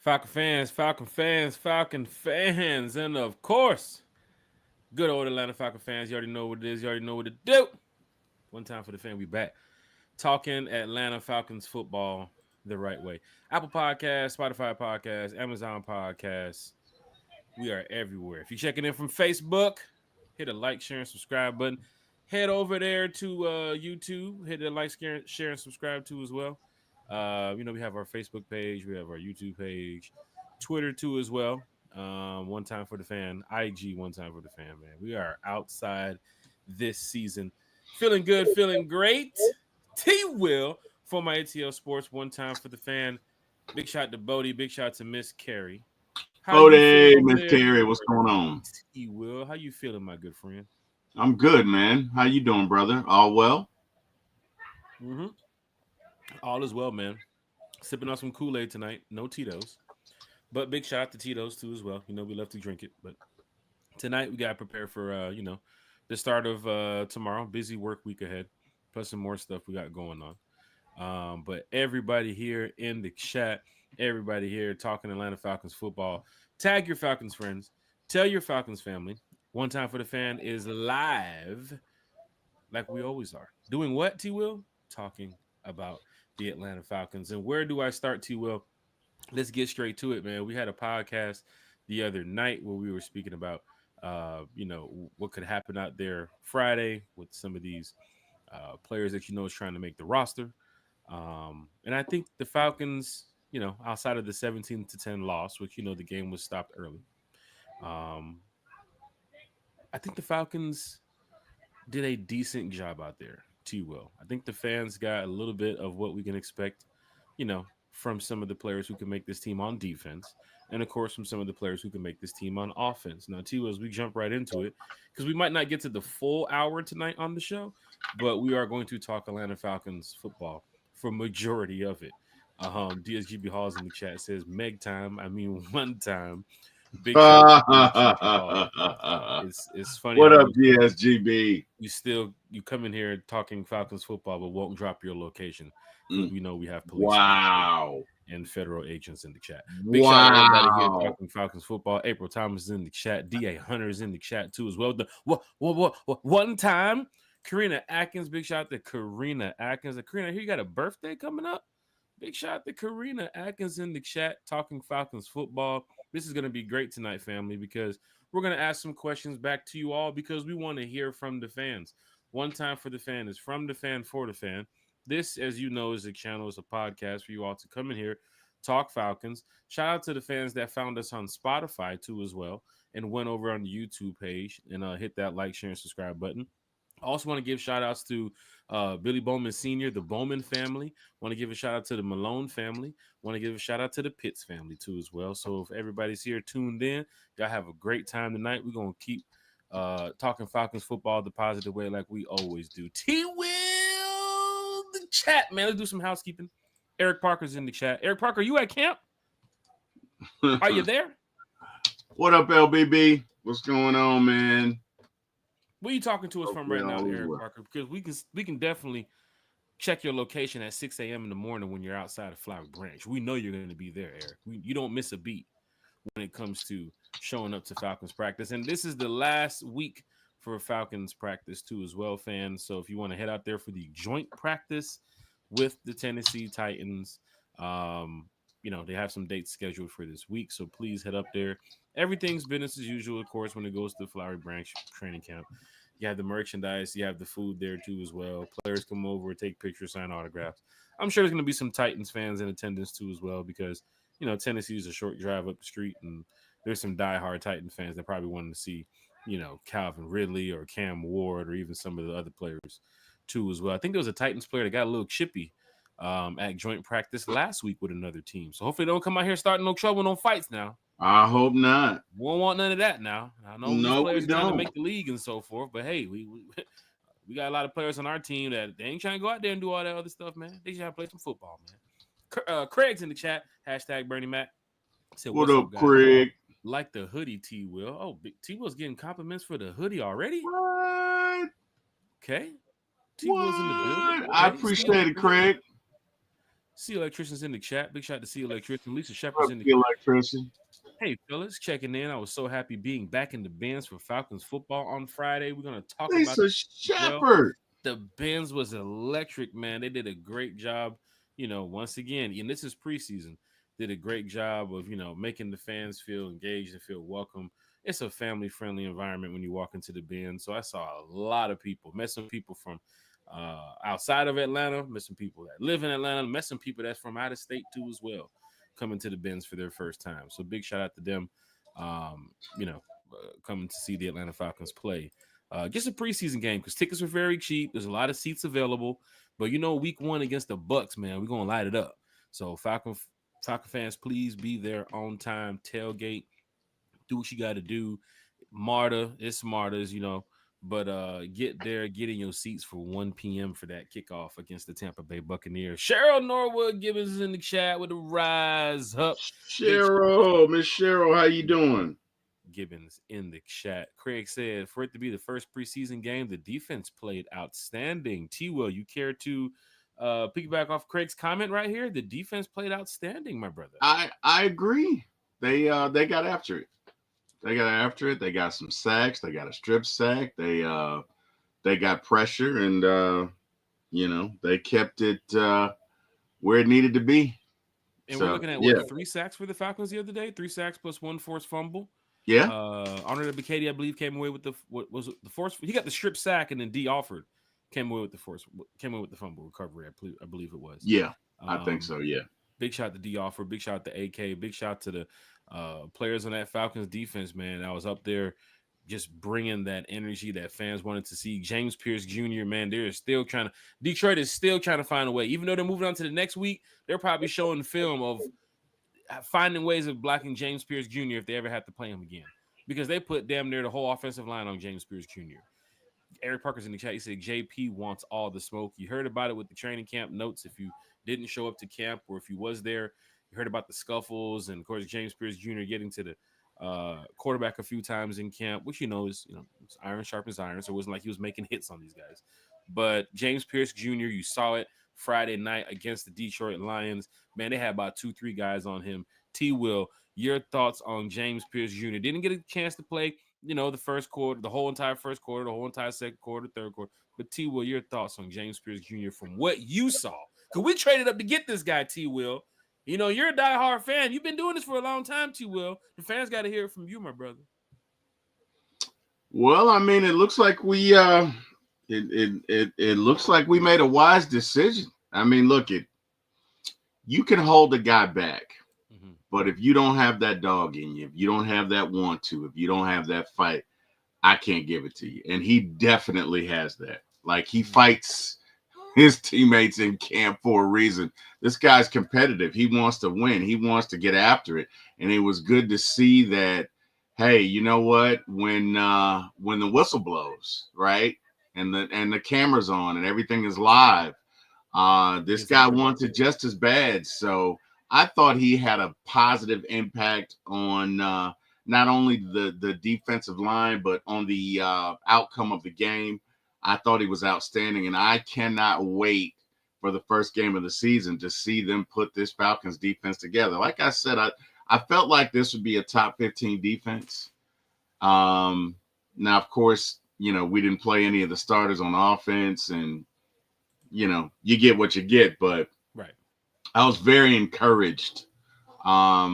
Falcon fans, and of course, good old Atlanta Falcon fans. You already know what it is. You already know what to do. One time for the fan, we back talking Atlanta Falcons football the right way. Apple Podcasts, Spotify Podcasts, Amazon Podcasts. We are everywhere. If you're checking in from Facebook, hit a like, share, and subscribe button. Head over there to YouTube. Hit the like, share, and subscribe to as well. We have our Facebook page. We have our YouTube page. Twitter too as well. One time for the fan. IG one time for the fan, man. We are outside this season. Feeling good, feeling great. T Will for my ATL Sports. One time for the fan. Big shout to Bodie. Big shout to Miss Carrie. How Oh, you feeling hey, over Miss there? Carrie, what's going on? T Will. How you feeling, my good friend? I'm good, man. How you doing, brother? All well? Mm-hmm. All is well, man. Sipping on some Kool-Aid tonight. No Tito's. But big shout out to Tito's too as well. We love to drink it. But tonight we gotta prepare for the start of tomorrow. Busy work week ahead. Plus some more stuff we got going on. But everybody here in the chat, everybody here talking Atlanta Falcons football. Tag your Falcons friends. Tell your Falcons family. One time for the fan is live, like we always are. Doing what, T Will? Talking about the Atlanta Falcons. And where do I start, T Will? Let's get straight to it, man. We had a podcast the other night where we were speaking about what could happen out there Friday with some of these players that is trying to make the roster. And I think the Falcons, outside of the 17-10 loss, which the game was stopped early. Um, I think the Falcons did a decent job out there, T Will. I think the fans got a little bit of what we can expect, from some of the players who can make this team on defense. And of course, from some of the players who can make this team on offense. Now, T Will, as we jump right into it, because we might not get to the full hour tonight on the show, but we are going to talk Atlanta Falcons football for majority of it. DSGB Halls in the chat says Meg time. I mean one time. Big shout out to DSGB Hall. It's funny What how up, GSGB? you come in here talking Falcons football, but won't drop your location because we know we have police Wow. and federal agents in the chat. Big shout out to everybody here Wow. talking Falcons football. April Thomas is in the chat. DA Hunter is in the chat too as well. One time, Karina Atkins. Big shout out to Karina Atkins. Karina, here you got a birthday coming up. Big shout out to Karina Atkins in the chat talking Falcons football. This is going to be great tonight, family, because we're going to ask some questions back to you all because we want to hear from the fans. One time for the fan is from the fan for the fan. This, as you know, is a channel, is a podcast for you all to come in here, talk Falcons. Shout out to the fans that found us on Spotify too as well and went over on the YouTube page and hit that like, share, and subscribe button. I also want to give shout outs to Billy Bowman Sr., the Bowman family. Want to give a shout out to the Malone family. Want to give a shout out to the Pitts family too as well. So if everybody's here tuned in, y'all have a great time tonight. We're going to keep talking Falcons football the positive way like we always do. T-Will, the chat, man. Let's do some housekeeping. Eric Parker's in the chat. Eric Parker, you at camp? Are you there? What up, LBB? What's going on, man? Where are you talking to us from right now, Eric Parker? Because we can definitely check your location at 6 a.m. in the morning when you're outside of Flower Branch. We know you're going to be there, Eric. You don't miss a beat when it comes to showing up to Falcons practice. And this is the last week for Falcons practice too as well, fans. So if you want to head out there for the joint practice with the Tennessee Titans, they have some dates scheduled for this week. So please head up there. Everything's business as usual, of course, when it goes to Flowery Branch training camp. You have the merchandise, you have the food there too as well. Players come over, take pictures, sign autographs. I'm sure there's going to be some Titans fans in attendance too as well because, Tennessee is a short drive up the street and there's some diehard Titan fans that probably wanted to see, Calvin Ridley or Cam Ward or even some of the other players too as well. I think there was a Titans player that got a little chippy at joint practice last week with another team. So hopefully they don't come out here starting no trouble, no fights now. I hope not. We won't want none of that now. I know these players are trying to make the league and so forth, but hey, we got a lot of players on our team that they ain't trying to go out there and do all that other stuff, man. They just trying to play some football, man. Craig's in the chat. Hashtag Bernie Mac. Said, what up, guys? Craig? Like the hoodie, T Will. Oh, T Will's getting compliments for the hoodie already? What? Okay. T Will's in the building. I appreciate it, Craig. See electricians in the chat. Big shout out to see electrician. Lisa What Shepard's up, in the the electrician? Hey fellas, checking in. I was so happy being back in the bins for Falcons football on Friday. We're gonna talk about Lisa as well. Shepherd. The Benz was electric, man. They did a great job, once again, and this is preseason, did a great job of, making the fans feel engaged and feel welcome. It's a family friendly environment when you walk into the Benz. So I saw a lot of people, met some people from outside of Atlanta, met some people that live in Atlanta, met some people that's from out of state too as well, coming to the Benz for their first time. So big shout out to them, um, you know, coming to see the Atlanta Falcons play. Just a preseason game because tickets are very cheap. There's a lot of seats available, but week one against the Bucks, man, we're gonna light it up. So Falcon fans, please be there on time. Tailgate, do what you got to do. It's Marta's, but get there, get in your seats for 1 p.m. for that kickoff against the Tampa Bay Buccaneers. Cheryl Norwood Gibbons is in the chat with a rise up. Big Cheryl, Miss Cheryl, how you doing? Gibbons in the chat. Craig said, for it to be the first preseason game, the defense played outstanding. T. Will, you care to piggyback off Craig's comment right here? The defense played outstanding, my brother. I agree. They got after it. They got after it. They got some sacks. They got a strip sack. They got pressure, and they kept it where it needed to be. And we're So looking at yeah, what, 3 sacks for the Falcons the other day? 3 sacks plus one forced fumble. yeah, Honor Bicady, I believe, came away with what was it, the force. He got the strip sack, and then D Alford came away with the fumble recovery. I believe it was. yeah. I think Um, so. Yeah. Big shout to D Alford. Big shout to AK. Big shout to the players on that Falcons defense, man. I was up there just bringing that energy that fans wanted to see. James Pierce Jr., man, Detroit is still trying to find a way. Even though they're moving on to the next week, they're probably showing film of finding ways of blocking James Pierce Jr. if they ever have to play him again. Because they put damn near the whole offensive line on James Pierce Jr. Eric Parker's in the chat. He said JP wants all the smoke. You heard about it with the training camp notes. If you didn't show up to camp or if you was there, you heard about the scuffles and of course James Pierce Jr. getting to the quarterback a few times in camp, which is it's iron sharpens iron. So it wasn't like he was making hits on these guys. But James Pierce Jr., you saw it Friday night against the Detroit Lions. Man, they had about 2-3 guys on him. T. Will, your thoughts on James Pierce Jr. Didn't get a chance to play the first quarter, the whole entire first quarter, the whole entire second quarter, third quarter. But T. Will, your thoughts on James Pierce Jr. from what you saw? Because we traded up to get this guy, T. Will. You're a diehard fan. You've been doing this for a long time, T. Will. The fans got to hear it from you, my brother. Well, I mean, it looks like it looks like we made a wise decision. I mean, look, you can hold the guy back, but if you don't have that dog in you, if you don't have that want to, if you don't have that fight, I can't give it to you. And he definitely has that. Like he fights his teammates in camp for a reason. This guy's competitive. He wants to win. He wants to get after it. And it was good to see that. Hey, you know what? When the whistle blows, right, and the camera's on and everything is live, this guy wants it just as bad. So I thought he had a positive impact on not only the defensive line but on the outcome of the game. I thought he was outstanding, and I cannot wait for the first game of the season to see them put this Falcons defense together. Like I said, I felt like this would be a top 15 defense. Now, of course, we didn't play any of the starters on offense, and you get what you get. But right, I was very encouraged. I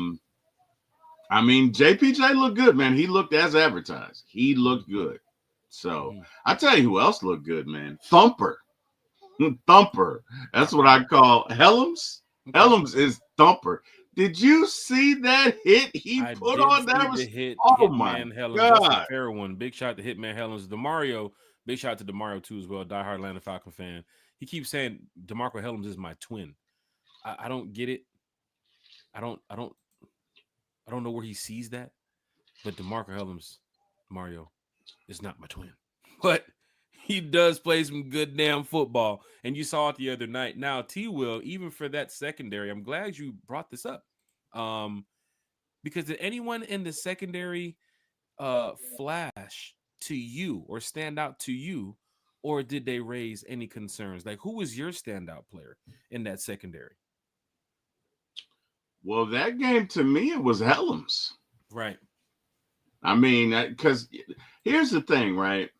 mean, JPJ looked good, man. He looked as advertised. He looked good. So I tell you who else looked good, man. Thumper. Thumper. That's what I call Helms. Helms is Thumper. Did you see that hit he put did on? see That the was, hit, oh my Hitman Helens. That's a God. fair one. Big shout to Hitman Helens. DeMario, big shout to DeMario too as well. Diehard Atlanta Falcon fan. He keeps saying DeMarco Helms is my twin. I don't get it. I don't I don't I don't know where he sees that. But DeMarco Helms, Mario, is not my twin. But he does play some good damn football. And you saw it the other night. Now, T Will, even for that secondary, I'm glad you brought this up. Because did anyone in the secondary flash to you or stand out to you, or did they raise any concerns? Like, who was your standout player in that secondary? Well, that game to me, it was Helms. Right. I mean, because here's the thing, right?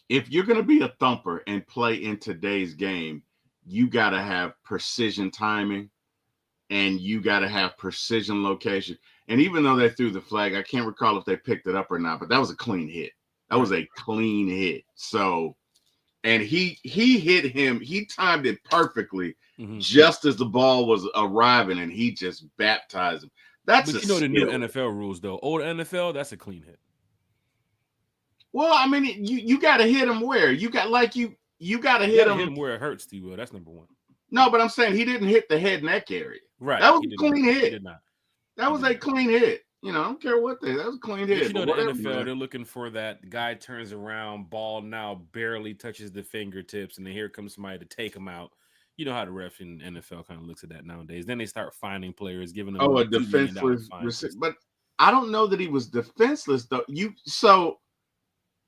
If you're going to be a thumper and play in today's game, you got to have precision timing and you got to have precision location. And even though they threw the flag, I can't recall if they picked it up or not, but that was a clean hit. That was Right. a clean hit. So, and he hit him, he timed it perfectly Hmm. just as the ball was arriving and he just baptized him. That's a But you know the new skill. NFL rules though. Old NFL, that's a clean hit. Well, I mean, you got to hit him where you got like you got to You hit got to hit him. him where it hurts, T. Will. That's number one. No, but I'm saying he didn't hit the head neck area. Right. That was He a did not. clean He hit. did not. That He was did a not. clean hit. You know, I don't care what that was a clean But hit, you but know the whatever, NFL, man. they're looking for that guy turns around, ball now barely touches the fingertips, and then here comes somebody to take him out. You know how the ref in NFL kind of looks at that nowadays. Then they start finding players, giving them Oh, a $2 million defenseless fines and stuff. but I don't know that he was defenseless though.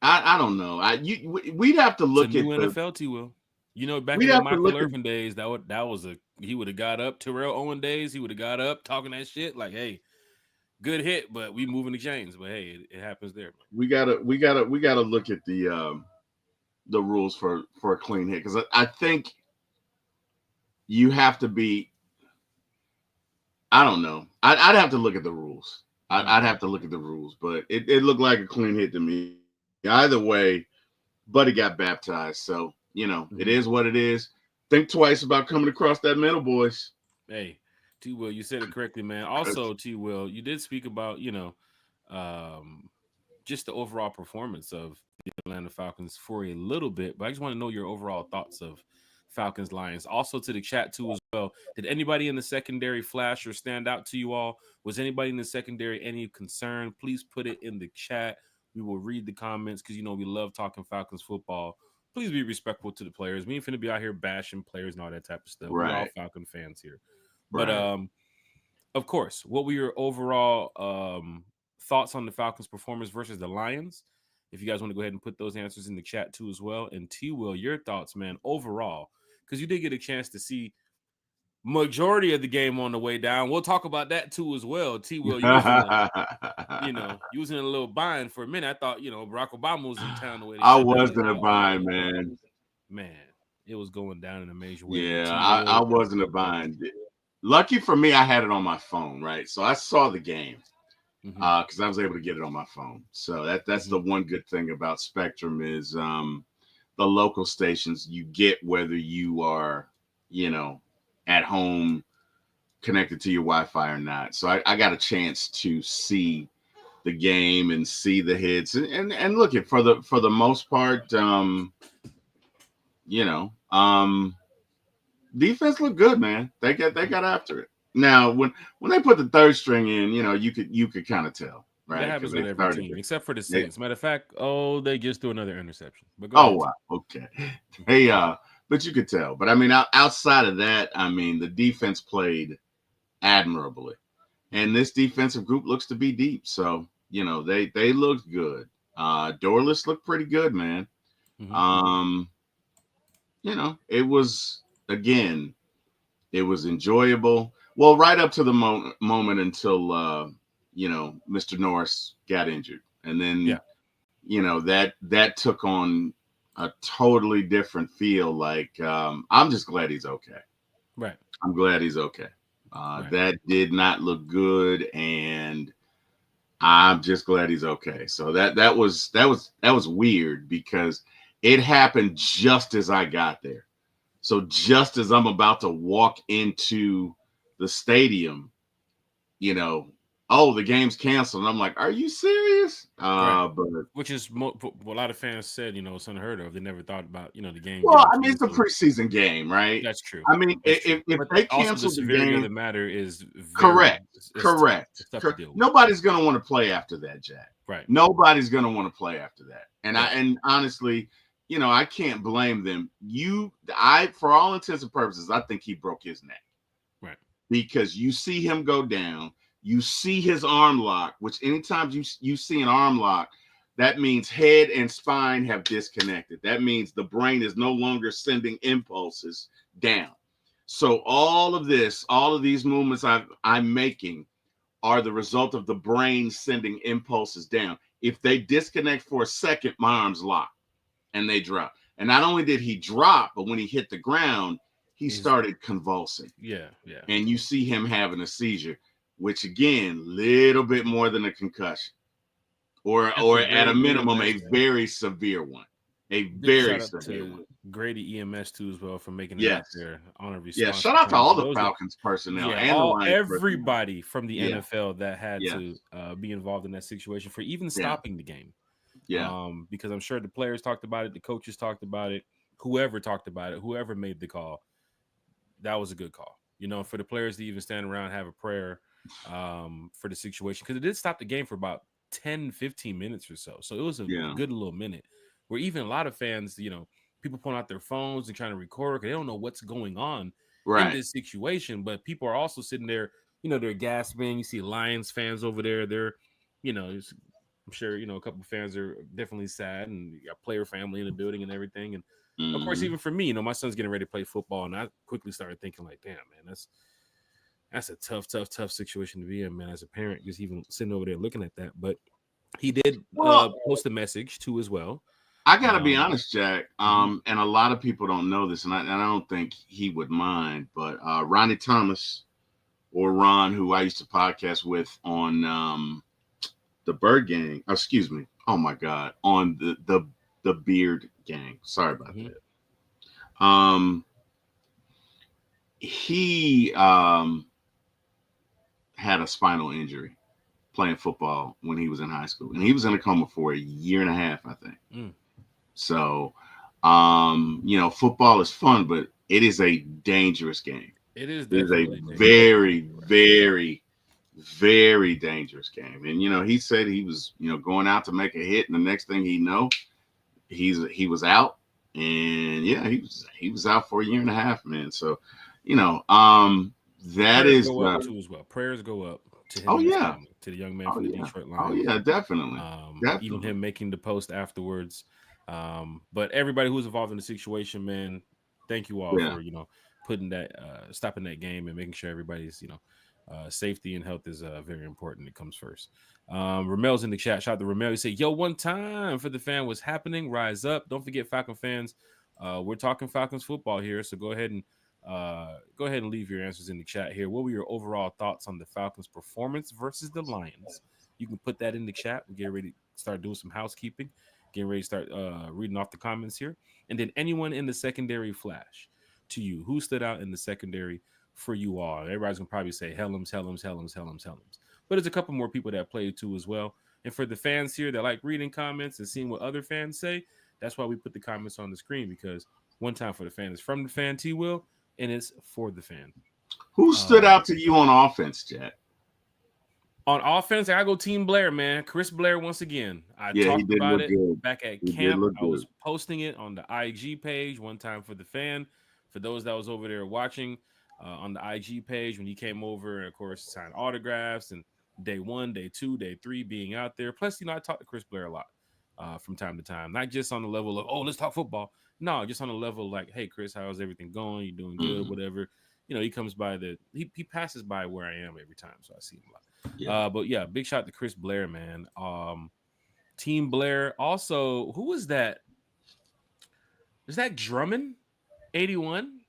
I don't know. We'd have to It's a look new at the NFL, T. Will. You know, back we'd in the have to Michael look at Irvin days, that was a he would have got up. Terrell Owen days, he would have got up talking that shit like, "Hey, good hit, but we moving the chains." But hey, it happens there, man. we gotta look at the rules for a clean hit because I think you have to be. I don't know. I'd have to look at the rules. Hmm. I'd have to look at the rules, but it looked like a clean hit to me. Either way, Buddy got baptized, so it is Hmm. what it is. Think twice about coming across that middle, boys. Hey, T. Will, you said it correctly, man. 'Cause- Also, T. Will, you did speak about um, just the overall performance of the Atlanta Falcons for a little bit, but I just want to know your overall thoughts of Falcons Lions. Also to the chat too as well. Did anybody in the secondary flash or stand out to you all? Was anybody in the secondary any concern? Please put it in the chat. We will read the comments because we love talking Falcons football. Please be respectful to the players. We ain't finna be out here bashing players and all that type of stuff. We all right, Falcon fans here. But right. of course, what were your overall thoughts on the Falcons' performance versus the Lions? If you guys want to go ahead and put those answers in the chat too as well. And T Will, your thoughts, man, overall, because you did get a chance to see majority of the game on the way down. We'll talk about that too as well. T Will, you was in a little bind for a minute. I thought, Barack Obama was in town the way they I shut that was place in a down. bind, man. Man, it was going down in a major way. But Yeah, T I Will, was in a bind. Lucky for me, I had it on my phone, right? So I saw the game mm-hmm, because I was able to get it on my phone. So that's mm-hmm, the one good thing about Spectrum is the local stations you get whether you are, you know, at home connected to your Wi-Fi or not. So I got a chance to see the game and see the hits and look at for the most part, you know, defense looked good, man. They got after it. Now when they put the third string in, you could kind of tell, that right? Because happens they with every started team except for the they, Saints. Matter of fact, they just threw another interception. But go oh ahead, wow, T. okay. Mhm. Hey, but you could tell. But I mean, outside of that, I mean, the defense played admirably, and this defensive group looks to be deep. So they looked good. Dorless looked pretty good, man. Mhm. Um, it was again, it was enjoyable. Well, right up to the moment until Mr. Norris got injured, and then Yeah. that took on a totally different feel. Like I'm just glad he's okay. Right. I'm glad he's okay. Right. That did not look good, and I'm just glad he's okay. So that was weird because it happened just as I got there. So just as I'm about to walk into the stadium, you know, oh, the game's canceled. And I'm like, are you serious? Right. But Which is what a lot of fans said. It's unheard of. They never thought about the game well, getting I mean, it's a canceled. preseason game, right? That's true. I mean, That's true. if But they also the canceled the severity of game, the matter is very. correct, It's tough. correct. It's tough to deal with. Nobody's gonna want to play after that, Jack. Right. Nobody's gonna want to play after that. And Right. honestly, I can't blame them. I for all intents and purposes, I think he broke his neck Right. because you see him go down, you see his arm lock, which anytime you see an arm lock, that means head and spine have disconnected. That means the brain is no longer sending impulses down. So all of these movements I'm making are the result of the brain sending impulses down. If they disconnect for a second, my arms lock and they drop. And not only did he drop, but when he hit the ground, he He's started convulsing. yeah, yeah. And you see him having a seizure, which again, little bit more than a concussion, That's or a at a great minimum, EMS a man. very severe one, a Big very shout out severe to one. Grady EMS too as well for making it out Yes, there on a yeah. response Shout to out to training. all So the those are Falcons personnel yeah, and the all Lions personnel. everybody from the Yeah, NFL that had yes, to be involved in that situation for even yeah, stopping the game. yeah, Because I'm sure the players talked about it, the coaches talked about it, whoever talked about it, whoever made the call, that was a good call. You know, for the players to even stand around and have a prayer for the situation, because it did stop the game for about 10, 15 minutes or so. So it was a yeah. good little minute where even a lot of fans, you know, people pulling out their phones and trying to record because they don't know what's going on in Right. this situation. But people are also sitting there, you know, they're gasping. You see Lions fans over there. They're, you know, I'm sure, you know, a couple of fans are definitely sad, and you got player family in the building and everything. And of course, Mm-hmm. even for me, you know, my son's getting ready to play football, and I quickly started thinking, like, damn, man, that's a tough situation to be in, man, as a parent, just even sitting over there looking at that. But he did Well, post a message too as well. I gotta be Um, honest, Jack. mhm, And a lot of people don't know this, and I don't think he would mind. But Ronnie Thomas, or Ron, who I used to podcast with on the Bird Gang. Oh, excuse me. Oh my God, on the Beard Gang. Sorry about mhm, that. He had a spinal injury playing football when he was in high school, and he was in a coma for a year and a half, I think. mm. So, football is fun, but it is a dangerous game. It is It is a definitely dangerous. very, very, very dangerous game. And he said he was, going out to make a hit, and the next thing he know, he was out, and yeah, he was out for a year and a half, man. So, that Prayers is go up too as well. Prayers go up to him oh and his yeah, family, to the young man oh from the yeah, Detroit oh Lions. yeah, definitely, Even definitely, him making the post afterwards. But everybody who's involved in the situation, man, thank you all yeah. for putting that stopping that game and making sure everybody's safety and health is very important. It comes first. Ramel's in the chat. Shout out to Ramel. He said, "Yo, one time for the fan was happening. Rise up! Don't forget Falcon fans. We're talking Falcons football here, so go ahead and leave your answers in the chat here. What were your overall thoughts on the Falcons' performance versus the Lions? You can put that in the chat. We're getting ready to start doing some housekeeping, getting ready to start reading off the comments here. And then anyone in the secondary flash to you, who stood out in the secondary for you all? Everybody's gonna probably say Helms, Helms, Helms, Helms, Helms. But there's a couple more people that played too as well. And for the fans here that like reading comments and seeing what other fans say, that's why we put the comments on the screen, because one time for the fan is from the fan, T Will, and it's for the fan. Who stood Um, out to you on offense, Jack? On offense, I go Team Blair, man. Chris Blair once again. I Yeah, he talked did about look it good. back at He did camp. look I was good. posting it on the IG page one time for the fan. For those that was over there watching on the IG page when he came over and of course signed autographs and day one, day two, day three being out there. Plus, I talked to Chris Blair a lot from time to time, not just on the level of let's talk football. No, just on the level like, hey Chris, how's everything going? You doing good? Hmm. Whatever. He comes by he passes by where I am every time, so I see him a lot. Yeah, But yeah, big shout to Chris Blair, man. Team Blair. Also, who was that? Is that Drummond? 81,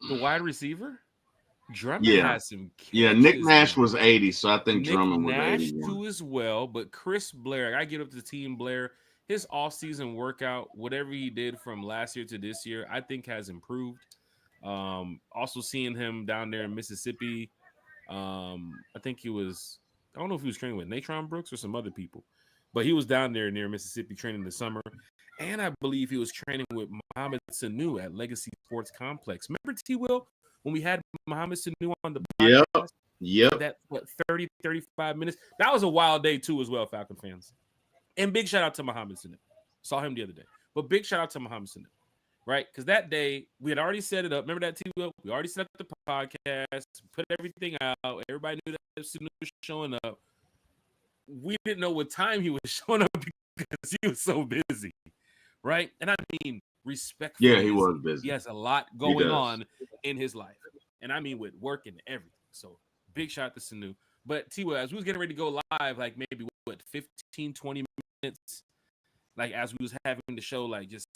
the wide receiver. Drummond yeah, has some yeah. Nick catches, Nash man. was 80, so I think Nick Drummond was Nash 81. too as well, but Chris Blair. I get up to Team Blair. His off-season workout, whatever he did from last year to this year, I think has improved. Also seeing him down there in Mississippi. I think he was. I don't know if he was training with Natron Brooks or some other people, but he was down there near Mississippi training this summer, and I believe he was training with Mohamed Sanu at Legacy Sports Complex. Remember T. Will when we had Mohamed Sanu on the Yep, podcast for yep. that 35 minutes? That was a wild day too, as well, Falcon fans. And big shout out to Mohamed Sanu. Saw him the other day, but big shout out to Mohamed Sanu, right? Because that day we had already set it up. Remember that T. Will? We already set up the podcast, put everything out. Everybody knew that Sanu was showing up. We didn't know what time he was showing up because he was so busy, right? And I mean, respectfully, Yeah, he was he busy. has a lot He going does. on in his life, and I mean with work and everything. So big shout to Sanu. But T, as we was getting ready to go live, like maybe what 15, 20 minutes, like as we was having the show, like just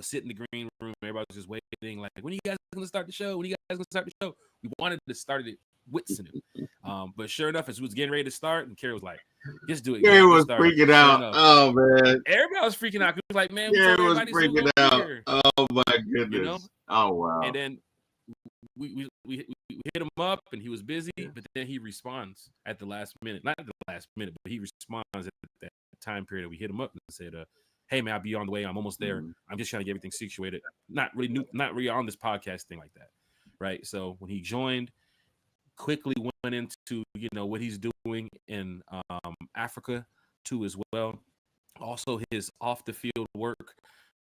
sit in the green room, everybody was just waiting, like when are you guys gonna start the show? When are you guys gonna start the show? We wanted to start it with Sanu, but sure enough, as we was getting ready to start, and Carrie was like, "Just do it, Gary get was started." freaking Sure out. enough, Oh man. everybody was freaking out. It was like, man, we Gary told was everybody Sanu freaking gonna be out. here, Oh my you know. goodness. Oh wow. And then we hit him up, and he was busy, but then he responds at the last minute, not the last minute, but he responds at that time period that we hit him up and said, "Hey man, I'll be on the way. I'm almost there. I'm just trying to get everything situated. Not really on this podcast thing like that, right?" So when he joined, quickly went into what he's doing in Africa too as well. Also his off the field work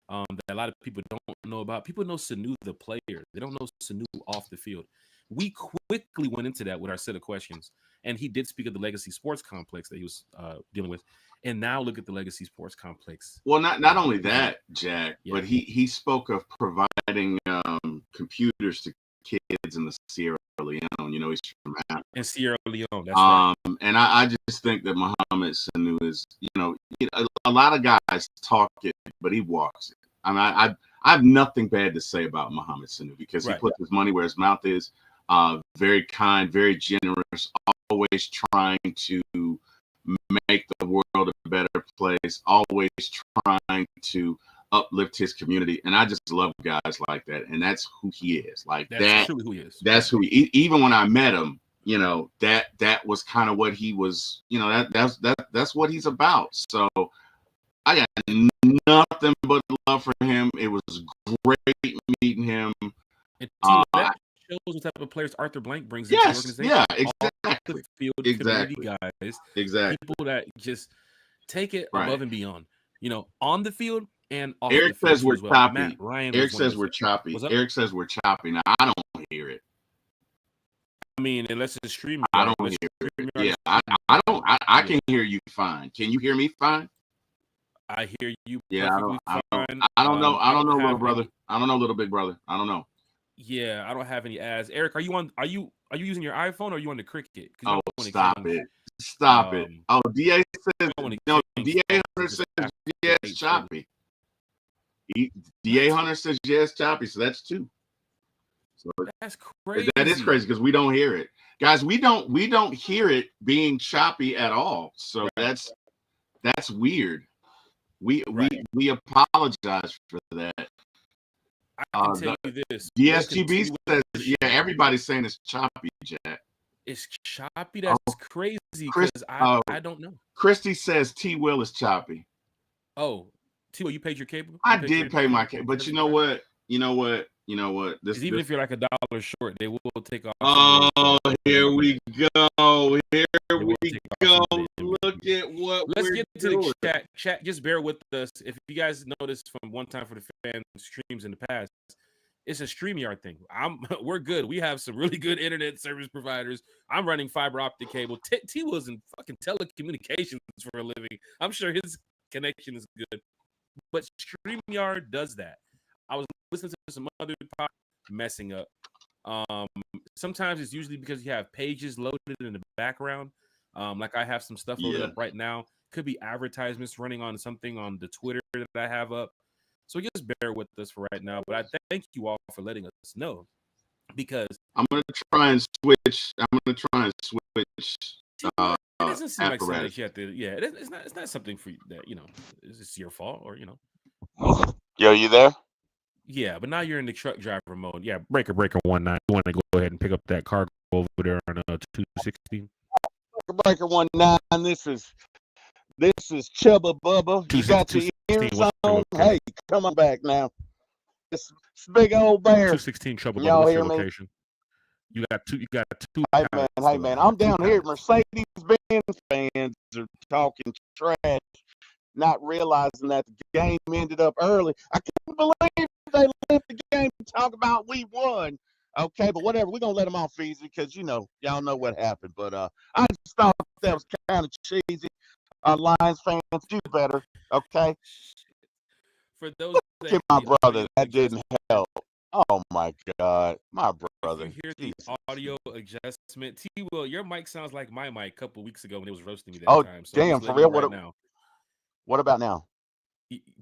that a lot of people don't know about. People know Sanu the player. They don't know Sanu off the field. We quickly went into that with our set of questions, and he did speak of the Legacy Sports Complex that he was dealing with. And now look at the Legacy Sports Complex. Well, not only that, Jack, Yeah. but he spoke of providing computers to kids in the Sierra Leone. He's from Africa. In Sierra Leone, that's right. And I just think that Mohamed Sanu is, a lot of guys talk it, but he walks it. I mean, I have nothing bad to say about Mohamed Sanu because he puts his money where his mouth is. Very kind, very generous, always trying to make the world a better place, always trying to uplift his community. And I just love guys like that. And that's who he is. Like that's truly who he is. That's who he, even when I met him, that was kind of what he was, that's what he's about. So I got nothing but love for him. It was great meeting him. And that shows what type of players Arthur Blank brings into the organization. Yeah, exactly. Off the field community guys. Exactly. People that just take it above and beyond. On the field and off Eric the field. Says we're as well. choppy. Matt Ryan Eric says we're choppy. Eric says we're choppy. Now I don't hear it. I mean, unless it's streaming. I don't hear it. Yeah, I don't. I can hear you fine. Can you hear me fine? I hear you. Yeah, I don't know. I don't know, little brother. I don't know, little big brother. I don't know. Yeah, I don't have any ads. Eric, are you using your iPhone or are you on the Cricket? Oh, stop it. Stop it. Oh, DA says no. DA Hunter says yes, choppy. DA Hunter says yes, choppy. So that's two. So that's crazy. That is crazy because we don't hear it, guys. We don't hear it being choppy at all. So that's weird. We apologize for that. I can tell you this. DSGB says, yeah, everybody's saying it's choppy, Jack. It's choppy. That's crazy because I don't know. Christy says T Will is choppy. Oh, T Will, you paid your cable? I did pay my cable, but you know what? This even if you're like $1 short, they will take off. Oh, here we go. Here we go. Look at what Let's get to the chat. Chat, just bear with us. If you guys noticed from One Time for the Fans streams in the past, it's a StreamYard thing. We're good. We have some really good internet service providers. I'm running fiber optic cable. T was in fucking telecommunications for a living. I'm sure his connection is good. But StreamYard does that. I was listening to some other podcasts messing up. Sometimes it's usually because you have pages loaded in the background. Like I have some stuff loaded up right now. Could be advertisements running on something on the Twitter that I have up. So just bear with us for right now. But I thank you all for letting us know because I'm gonna try and switch. It doesn't seem like something that you have to. Yeah, it's not something for you that it's your fault or Yo, you there? Yeah, but now you're in the truck driver mode. Yeah, breaker 19. You want to go ahead and pick up that cargo over there on 216? Breaker 19. This is Chubba Bubba. You got your ears on? Hey, come on back now. It's big old bear. 216 Chubba Bubba. What's your location? You got two. Hey man. I'm down here. Mercedes-Benz fans are talking trash, not realizing that the game ended up early. I can't believe they left the game to talk about we won. Okay, but whatever. We're going to let them off easy because, y'all know what happened. But I just thought that was kind of cheesy. Lions fans, do better. Okay? For those Look that at my hear the brother. audio That didn't adjustment, help. Oh my God, my if you brother. hear the Jesus. audio adjustment, T Will, your mic sounds like my mic a couple weeks ago when it was roasting me that Oh time. So I'm damn, just for letting you real. know right now. What about now?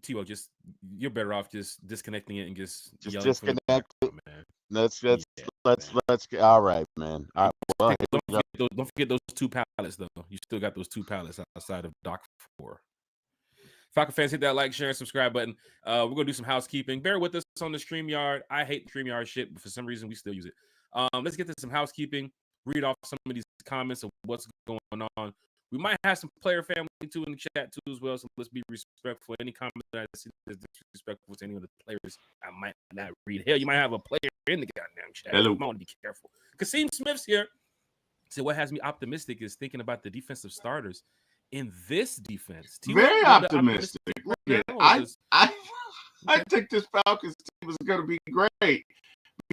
T Will, just you're better off just disconnecting it and just Just yelling from the disconnect it. background, man. Let's Yeah, man. let's get all right, man. All And right. Well, here we go. don't forget those 2 pallets though. You still got those 2 pallets outside of Doc 4. Falcon fans, hit that like, share, and subscribe button. We're gonna do some housekeeping. Bear with us on the StreamYard. I hate StreamYard shit, but for some reason we still use it. Let's get to some housekeeping. Read off some of these comments of what's going on. We might have some player family too in the chat too as well. So let's be respectful. Any comment that I see that's disrespectful to any of the players, I might not read. Hell, you might have a player in the goddamn chat. Hello. You might want to be careful. Kasim Smith's here. So what has me optimistic is thinking about the defensive starters in this defense. Very optimistic. Look at I think this Falcons team is going to be great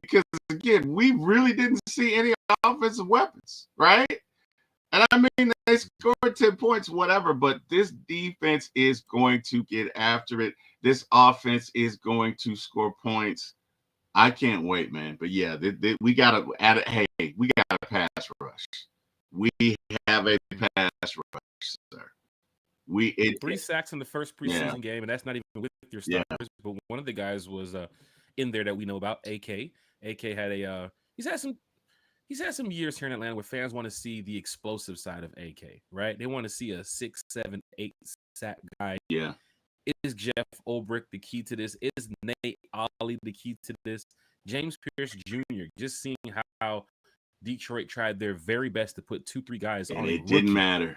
because again, we really didn't see any offensive weapons, right? And I mean, they scored 10 points, whatever, but this defense is going to get after it. This offense is going to score points. I can't wait, man. But yeah, we got to add it. Hey, we got a pass rush. We have a pass rush, sir. 3 sacks in the first preseason game, and that's not even with your starters. But one of the guys was in there that we know about. AK had he's had some years here in Atlanta where fans want to see the explosive side of AK, right? They want to see a 6, 7, 8 sack guy. Yeah. Is Jeff Ulbrich the key to this? Is Nate Ollie the key to this? James Pierce Jr. Just seeing how Detroit tried their very best to put 2-3 guys and on it didn't matter.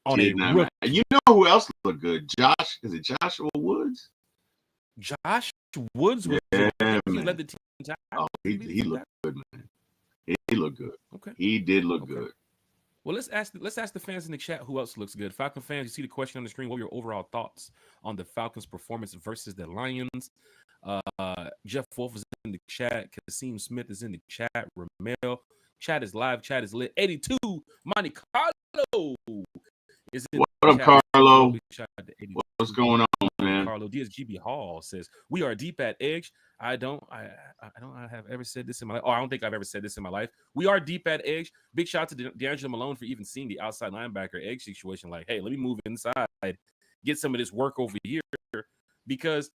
On a rookie. You know who else looked good? Is it Joshua Woods? Josh Woods was he led the team. Oh, he looked good, man. He looked good. Okay. He did look good. Well, let's ask the fans in the chat who else looks good. Falcon fans, you see the question on the screen. What are your overall thoughts on the Falcons' performance versus the Lions? Jeff Wolf is in the chat. Kasim Smith is in the chat. Ramel. Chat is live. Chat is lit. 82. Monte Carlo is in what the up, chat. Carlo? What's going on, man? Carlo DSGB Hall says we are deep at edge. I don't have ever said this in my life. Oh, I don't think I've ever said this in my life. We are deep at edge. Big shout out to D'Angelo Malone for even seeing the outside linebacker edge situation. Like, hey, let me move inside, get some of this work over here. Because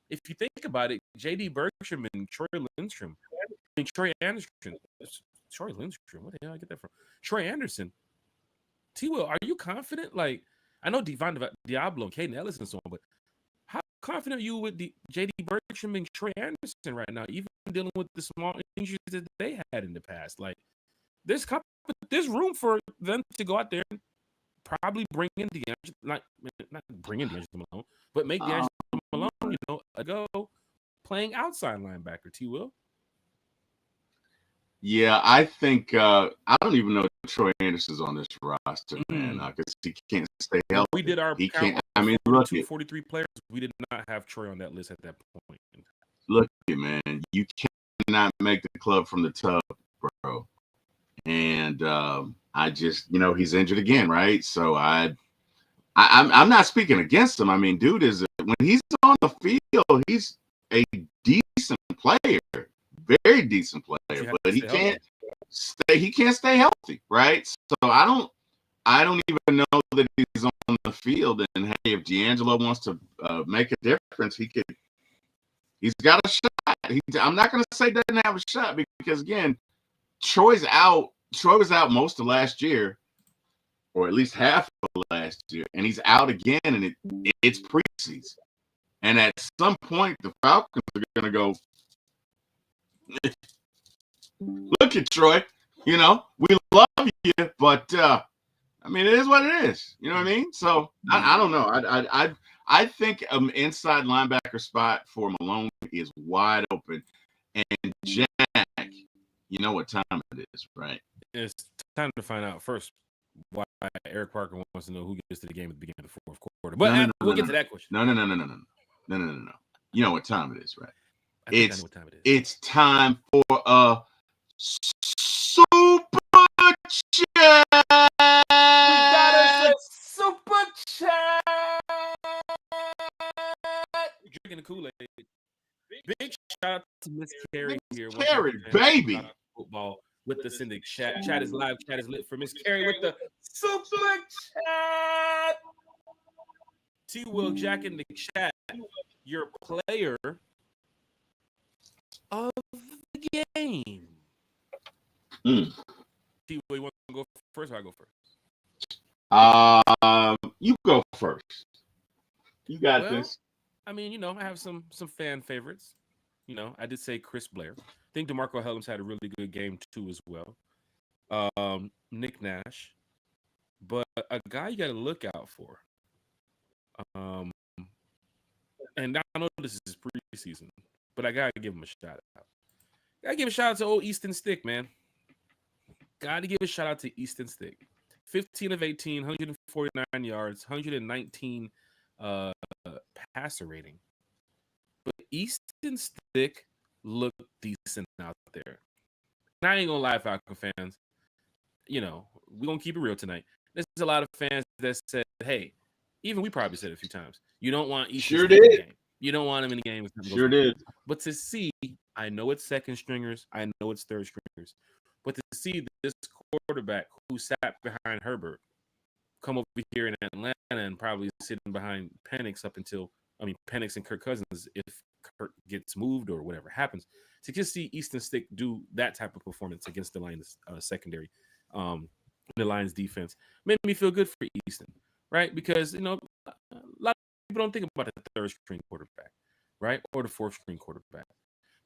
if you think about it, J.D. Bertram and Troy Lindstrom, Troy Anderson, Troy Lindstrom, where the hell I get that from? Troy Anderson. T-Will, are you confident? Like, I know Devon Diablo and Caden Ellis and so on, but how confident are you with the J.D. Bertram and Troy Anderson right now, even dealing with the small injuries that they had in the past? Like, there's room for them to go out there and probably bring in D'Angelo, not bring in D'Angelo Malone, but make D'Angelo Malone, a go playing outside linebacker, T-Will. Yeah, I think I don't even know if Troy Anderson's on this roster, man, because he can't stay healthy. We did our count. I mean, 43 players. We did not have Troy on that list at that point. Look, man, you cannot make the club from the tub, bro. And I just, he's injured again, right? So I'm not speaking against him. I mean, dude when he's on the field, he's a decent player. Very decent player, but he can't stay healthy, right? So I don't even know that he's on the field. And hey, if D'Angelo wants to make a difference, he's got a shot. I'm not going to say doesn't have a shot because again, Troy's out. Troy was out most of last year, or at least half of last year, and he's out again, and it's preseason. And at some point, the Falcons are going to go, look at Troy, we love you, but I mean, it is what it is. You know what I mean? So I don't know. I think an inside linebacker spot for Malone is wide open. And Jack, you know what time it is, right? It's time to find out first why Eric Parker wants to know who gets to the game at the beginning of the fourth quarter. But we'll get to that question. No. You know what time it is, right? I know what time it is. It's time for a super chat. We got us a super chat. out to Miss Carrie here. One of Carrie, the baby. football with the Syndic chat. Chat is live. Chat is lit for Miss Carrie with the super chat. T. Will Jack in the chat. Your player of the game. T. Will, you want to go first or I go first? You go first. You got this. I mean, I have some fan favorites. I did say Chris Blair. I think DeMarco Hellams had a really good game too as well. Nick Nash, but a guy you got to look out for. And I know this is preseason, but I gotta give him a shout out. Gotta give a shout out to old Easton Stick, man. Gotta give a shout out to Easton Stick. 15 of 18, 149 yards, 119 passer rating. But Easton Stick looked decent out there. And I ain't gonna lie, Falcon fans. We're gonna keep it real tonight. There's a lot of fans that said, hey, even we probably said it a few times, you don't want Easton Stick in the game. You don't want him in the game. Sure did. But to see, I know it's second stringers, I know it's third stringers, but to see this quarterback who sat behind Herbert come over here in Atlanta and probably sitting behind Penix Penix and Kirk Cousins if Kirk gets moved or whatever happens, to just see Easton Stick do that type of performance against the Lions secondary, the Lions defense, made me feel good for Easton, right? Because, a lot of people don't think about the third string quarterback, right? Or the fourth string quarterback.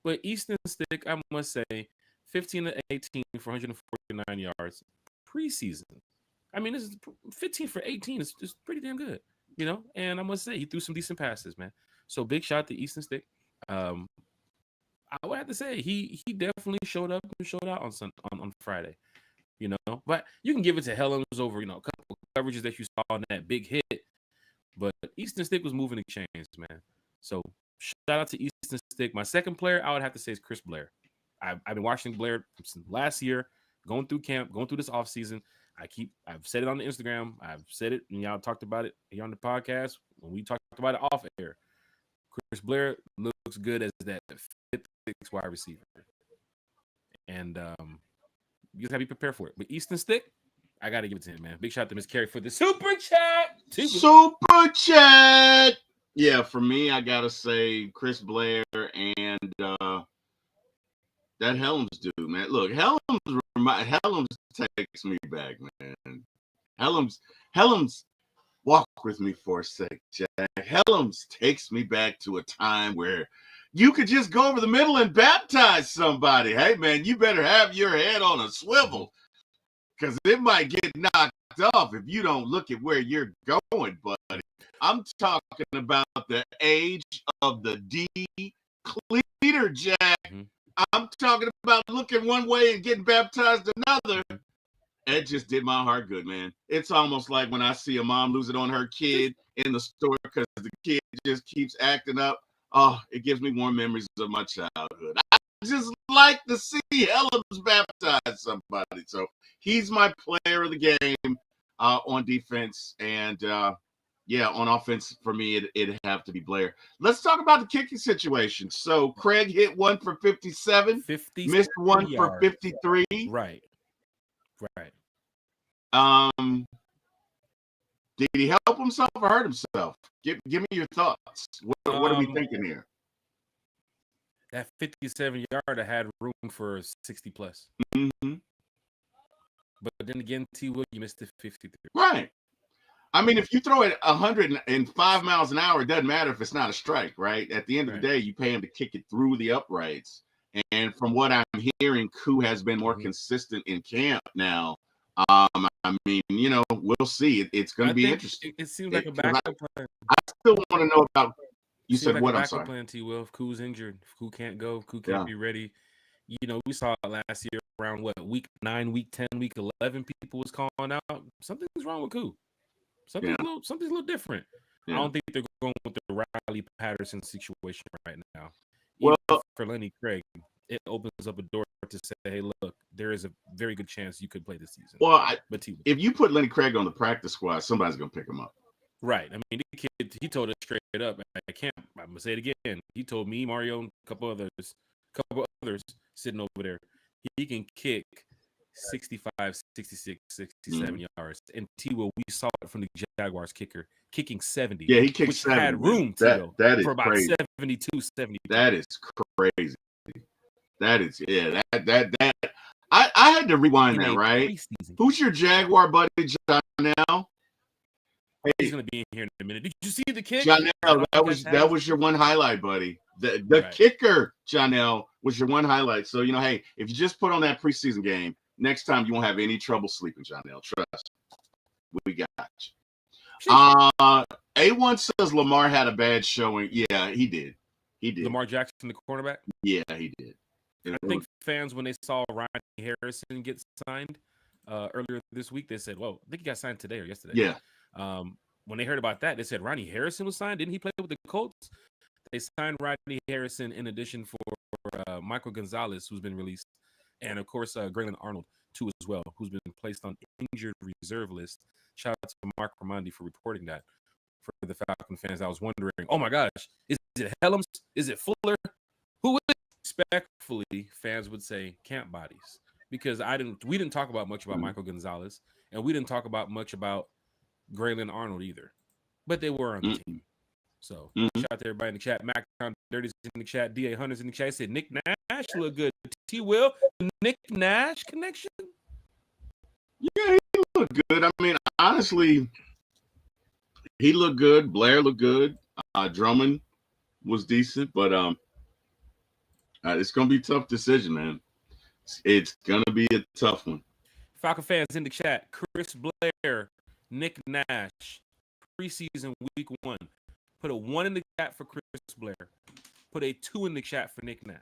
But Easton Stick, I must say, 15 to 18 for 149 yards preseason. I mean, this is 15 for 18 is just pretty damn good, And I must say, he threw some decent passes, man. So big shout to Easton Stick. I would have to say he definitely showed up and showed out on Friday, But you can give it to Helms over, a couple coverages that you saw on that big hit. But Easton Stick was moving the chains, man. So shout out to Easton Stick. My second player, I would have to say, is Chris Blair. I've been watching Blair since last year, going through camp, going through this offseason. I've said it on the Instagram. I've said it, and y'all talked about it here on the podcast when we talked about it off air. Chris Blair looks good as that fifth, sixth wide receiver. And you just gotta be prepared for it. But Easton Stick, I gotta give it to him, man. Big shout out to Miss Carrie for the super chat. Super chat. Yeah, for me, I gotta say Chris Blair and that Helms dude, man. Look, Helms takes me back, man. Helms, walk with me for a sec, Jack. Helms takes me back to a time where you could just go over the middle and baptize somebody. Hey, man, you better have your head on a swivel because it might get knocked off if you don't look at where you're going, buddy. I'm talking about the age of the D cleater, Jack. Mm-hmm. I'm talking about looking one way and getting baptized another. It just did my heart good, man. It's almost like when I see a mom lose it on her kid in the store because the kid just keeps acting up. Oh, it gives me warm memories of my childhood. I just like to see Helms baptize somebody. So he's my player of the game on defense. And, on offense, for me, it'd have to be Blair. Let's talk about the kicking situation. So Craig hit one for 57, missed one for 53. Right. Did he help himself or hurt himself? Give me your thoughts. What are we thinking here? That 57-yarder had room for 60 plus. Mm-hmm. But then again, T. Will, you missed the 53. Right. I mean, if you throw it 105 miles an hour, it doesn't matter if it's not a strike, right? At the end of the day, you pay him to kick it through the uprights. And from what I'm hearing, Koo has been more consistent in camp now. I mean, we'll see. It's going to be interesting. It seems like a backup plan. I still want to know about. You said like what? I'm sorry. Plan, T. Will. If Koo's injured, if Koo can't go, Koo can't be ready. We saw it last year around week 9, week 10, week 11. People was calling out something's wrong with Koo. Something's a little different. Yeah. I don't think they're going with the Riley Patterson situation right now. Even for Lenny Craig, it opens up a door to say, hey, look, there is a very good chance you could play this season. Well, if you put Lenny Craig on the practice squad, somebody's going to pick him up. Right. I mean, the kid, he told us straight up at camp. I'm gonna say it again. He told me, Mario, and a couple others sitting over there, he can kick 65, 66, 67 yards. And T-Will, we saw it from the Jaguars kicker kicking 70. Yeah, he kicked which 70. had room, T-Will, that is for about crazy. 72, 70. That is crazy. That is, yeah, that. I had to rewind that, right? Preseason. Who's your Jaguar buddy, Janelle? Hey, he's gonna be in here in a minute. Did you see the kick? Janelle, that was your one highlight, buddy. The right. Kicker, Janelle, was your one highlight. So, hey, if you just put on that preseason game, next time you won't have any trouble sleeping, Janelle. Trust me. We got you. A1 says Lamar had a bad showing. Yeah, he did. Lamar Jackson, the cornerback? Yeah, he did. I think fans, when they saw Ronnie Harrison get signed earlier this week, they said, well, I think he got signed today or yesterday. Yeah. When they heard about that, they said Ronnie Harrison was signed. Didn't he play with the Colts? They signed Ronnie Harrison in addition for Michael Gonzalez, who's been released, and, of course, Grayland Arnold, too, as well, who's been placed on injured reserve list. Shout out to Mark Ramondi for reporting that. For the Falcon fans, I was wondering, oh, my gosh, is it Helms? Is it Fuller? Who is it? Respectfully, fans would say camp bodies, because we didn't talk about much about Michael Gonzalez, and we didn't talk about much about Grayland Arnold either, but they were on the team. So shout out to everybody in the chat. Mac Dirty's in the chat. DA Hunter's in the chat. He said Nick Nash look good. T Will, Nick Nash connection. Yeah, he looked good. I mean, honestly, he looked good. Blair looked good. Drummond was decent, but it's gonna be a tough decision, man. It's gonna be a tough one. Falcon fans in the chat. Chris Blair, Nick Nash, preseason week 1. Put a 1 in the chat for Chris Blair. Put a 2 in the chat for Nick Nash.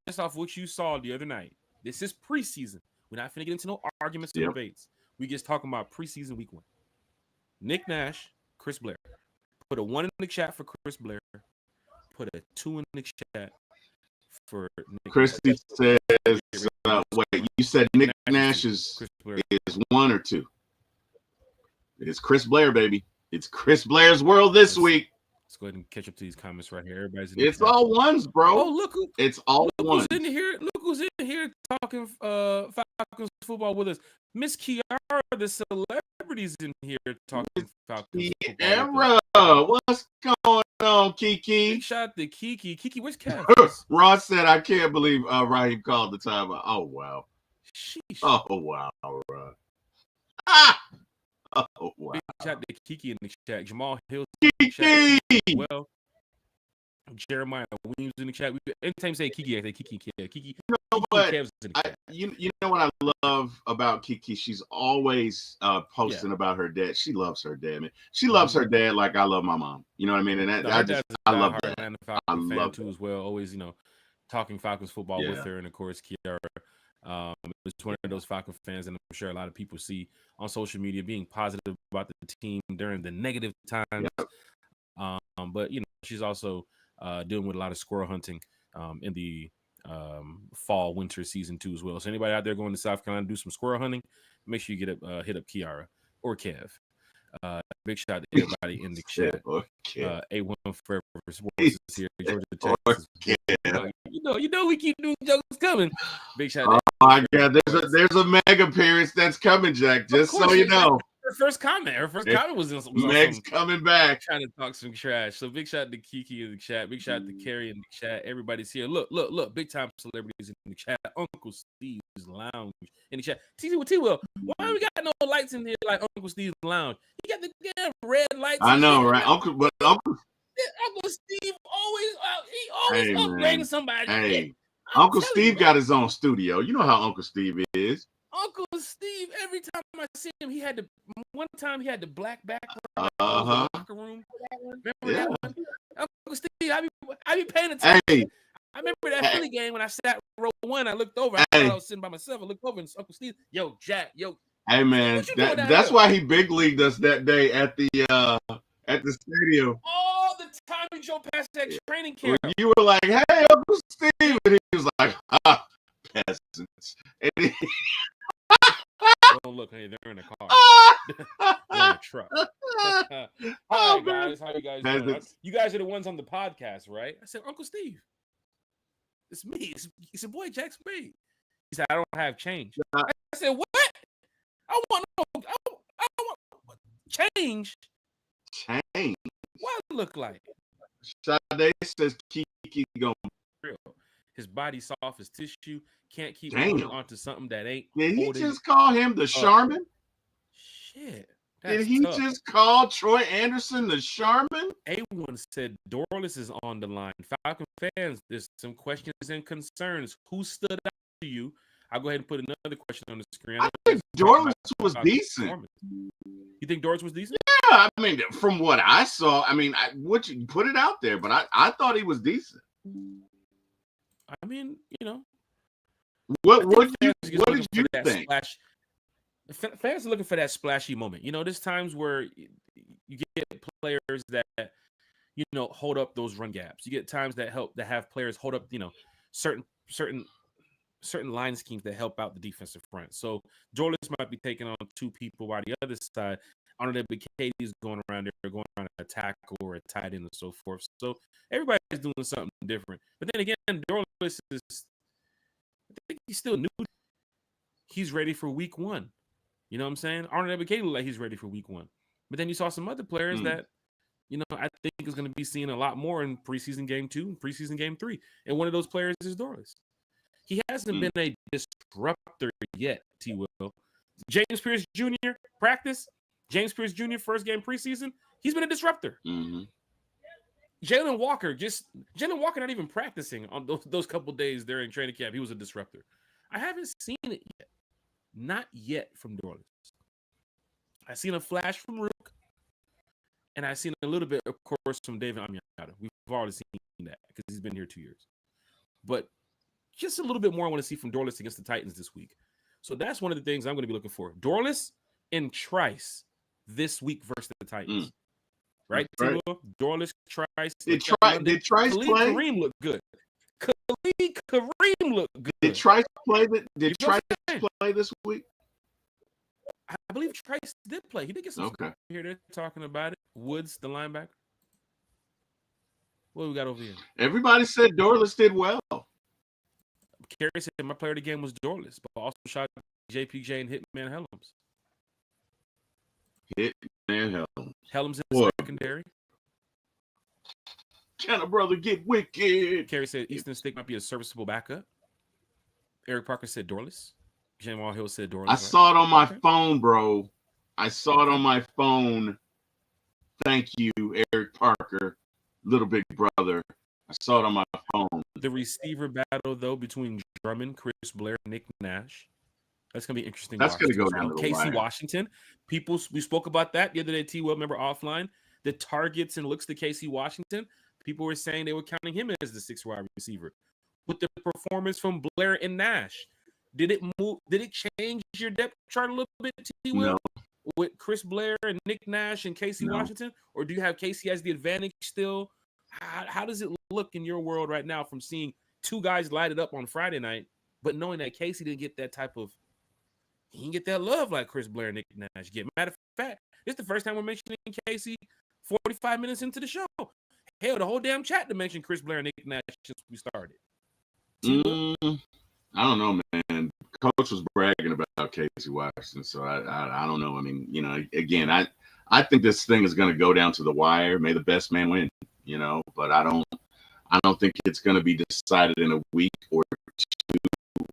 Just off what you saw the other night. This is preseason. We're not finna get into no arguments or debates. We just talking about preseason week 1. Nick Nash, Chris Blair. Put a 1 in the chat for Chris Blair. Put a 2 in the chat for Nick Christy Nash. says, wait, you said Nick Nash is 1 or 2? It's Chris Blair, baby. It's Chris Blair's world this week. Let's go ahead and catch up to these comments right here. Everybody's in it's all ones, bro. Oh, look who! It's all ones. Who's in here? Look who's in here talking Falcons football with us. Miss Kiara, the celebrities in here talking Falcons football. What's going on, Kiki? Big shout out to Kiki. Kiki, where's Kev? Ross said, "I can't believe Raheem called the timeout." Oh wow. Sheesh. Oh wow, Ross. Ah. Oh wow. Big shout to Kiki in the chat. Jamal Hills in the chat. Well, Jeremiah Williams in the chat. Anytime you say Kiki, I say Kiki. Kiki. But you know what I love about Kiki? She's always posting about her dad. She loves her dad, man. She loves her dad like I love my mom. You know what I mean? And I love that. I love too as well. Always, talking Falcons football with her, and of course Kiara. It's one of those Falcon fans, and I'm sure a lot of people see on social media being positive about the team during the negative times. Yep. But she's also dealing with a lot of squirrel hunting in the fall winter season too as well. So anybody out there going to South Carolina to do some squirrel hunting, make sure you hit up Kiara or Kev. Big shout out to everybody in the chat. A1 Forever Sports is here. Georgia, Texas. You know we keep doing jokes coming. Big shout out. Oh my God, there's a mega appearance that's coming, Jack. Just so you know. Her first comment was Meg's coming back, trying to talk some trash. So big shout out to Kiki in the chat. Big shout out to Carrie in the chat. Everybody's here. Look, big time celebrities in the chat. Uncle Steve's Lounge in the chat. T Will, why we got no lights in here like Uncle Steve's Lounge? You got the damn red lights. I know, right? Uncle Steve always upgrading somebody. Hey, Uncle Steve got his own studio. You know how Uncle Steve is. Uncle Steve, every time I see him, he had the black background in the locker room. Remember that one? Uncle Steve, I be paying attention. Hey. I remember that Philly game when I sat row 1. I looked over. I thought I was sitting by myself. I looked over and Uncle Steve, Jack. Hey man, that's why he big leagued us that day at the stadium. All the time he drove past that training camp. When you were like, "Hey, Uncle Steve," and he was like, peasants. And Don't look, hey, they're in a car. They're in a truck. Hi Oh, man. guys, how you guys Has doing? it- You guys are the ones on the podcast, right? I said, Uncle Steve, it's me. It's your boy Jack Spade. He said, I don't have change. I said, what? I want no. I want change. Change. What it look like? Sade says Kiki going. Real. His body soft as tissue. Can't keep Damn. holding onto something that ain't. Did he holding just call him the Charmin? Shit. Did That's he tough. just call Troy Anderson the Charmin? A1 said Dorless is on the line. Falcon fans, there's some questions and concerns. Who stood out to you? I'll go ahead and put another question on the screen. I think Dorless was decent. You think Dorless was decent? Yeah, I mean, from what I saw, I mean, what you put it out there, but I thought he was decent. I mean, you know, what did you think? Splash. Fans are looking for that splashy moment. You know, there's times where you get players that, you know, hold up those run gaps. You get times that have players hold up, you know, certain line schemes that help out the defensive front. So Dorless might be taking on two people while the other side, on the Katie is going around there, going around a tackle or a tight end and so forth. So everybody's doing something different. But then again, Dorless is, I think he's still new. He's ready for week 1. You know what I'm saying? Arnold Ebiketie looked like he's ready for week 1. But then you saw some other players that, you know, I think is going to be seeing a lot more in preseason game 2 and preseason game 3. And one of those players is Dorless. He hasn't been a disruptor yet, T. Will. James Pierce Jr. practice. James Pierce Jr. first game preseason. He's been a disruptor. Mm-hmm. Jalen Walker not even practicing on those couple days there in training camp. He was a disruptor. I haven't seen it yet. Not yet from Dorless. I seen a flash from Rook, and I seen a little bit, of course, from David Amiata. We've already seen that because he's been here 2 years. But just a little bit more I want to see from Dorless against the Titans this week. So that's one of the things I'm going to be looking for. Dorless and Trice this week versus the Titans. Right? Dorless, Trice. Did Trice play? Kareem looked good. Kareem looked good. Did Trice play? Did Trice play this week? I believe Trice did play. He did get some stuff here. They're talking about it. Woods, the linebacker. What do we got over here? Everybody said Dorless did well. Kerry said my player of the game was Dorless, but also shot JPJ and Hitman Helms. Hitman Helms. Helms in the secondary. Can a brother get wicked? Kerry said Easton Stick might be a serviceable backup. Eric Parker said Dorless. Jamal Hill said Dorless. I saw it on my phone, bro. I saw it on my phone. Thank you, Eric Parker, little big brother. I saw it on my phone. The receiver battle, though, between Drummond, Chris Blair, Nick Nash. That's going to be interesting. That's going to go down to the Casey wire. Washington. We spoke about that the other day, T. Will, remember offline? The targets and looks to Casey Washington. People were saying they were counting him as the 6th wide receiver. With the performance from Blair and Nash, did it move? Did it change your depth chart a little bit, T. Will? No. With Chris Blair and Nick Nash and Casey Washington? Or do you have Casey as the advantage still? How does it look in your world right now from seeing two guys light it up on Friday night, but knowing that Casey didn't get that he didn't get that love like Chris Blair and Nick Nash get? Matter of fact, it's the first time we're mentioning Casey 45 minutes into the show. Hell, the whole damn chat to mention Chris Blair and Nick Nash since we started. I don't know, man. Coach was bragging about Casey Washington, so I don't know. I mean, you know, again, I think this thing is going to go down to the wire. May the best man win, you know. But I don't think it's going to be decided in a week or 2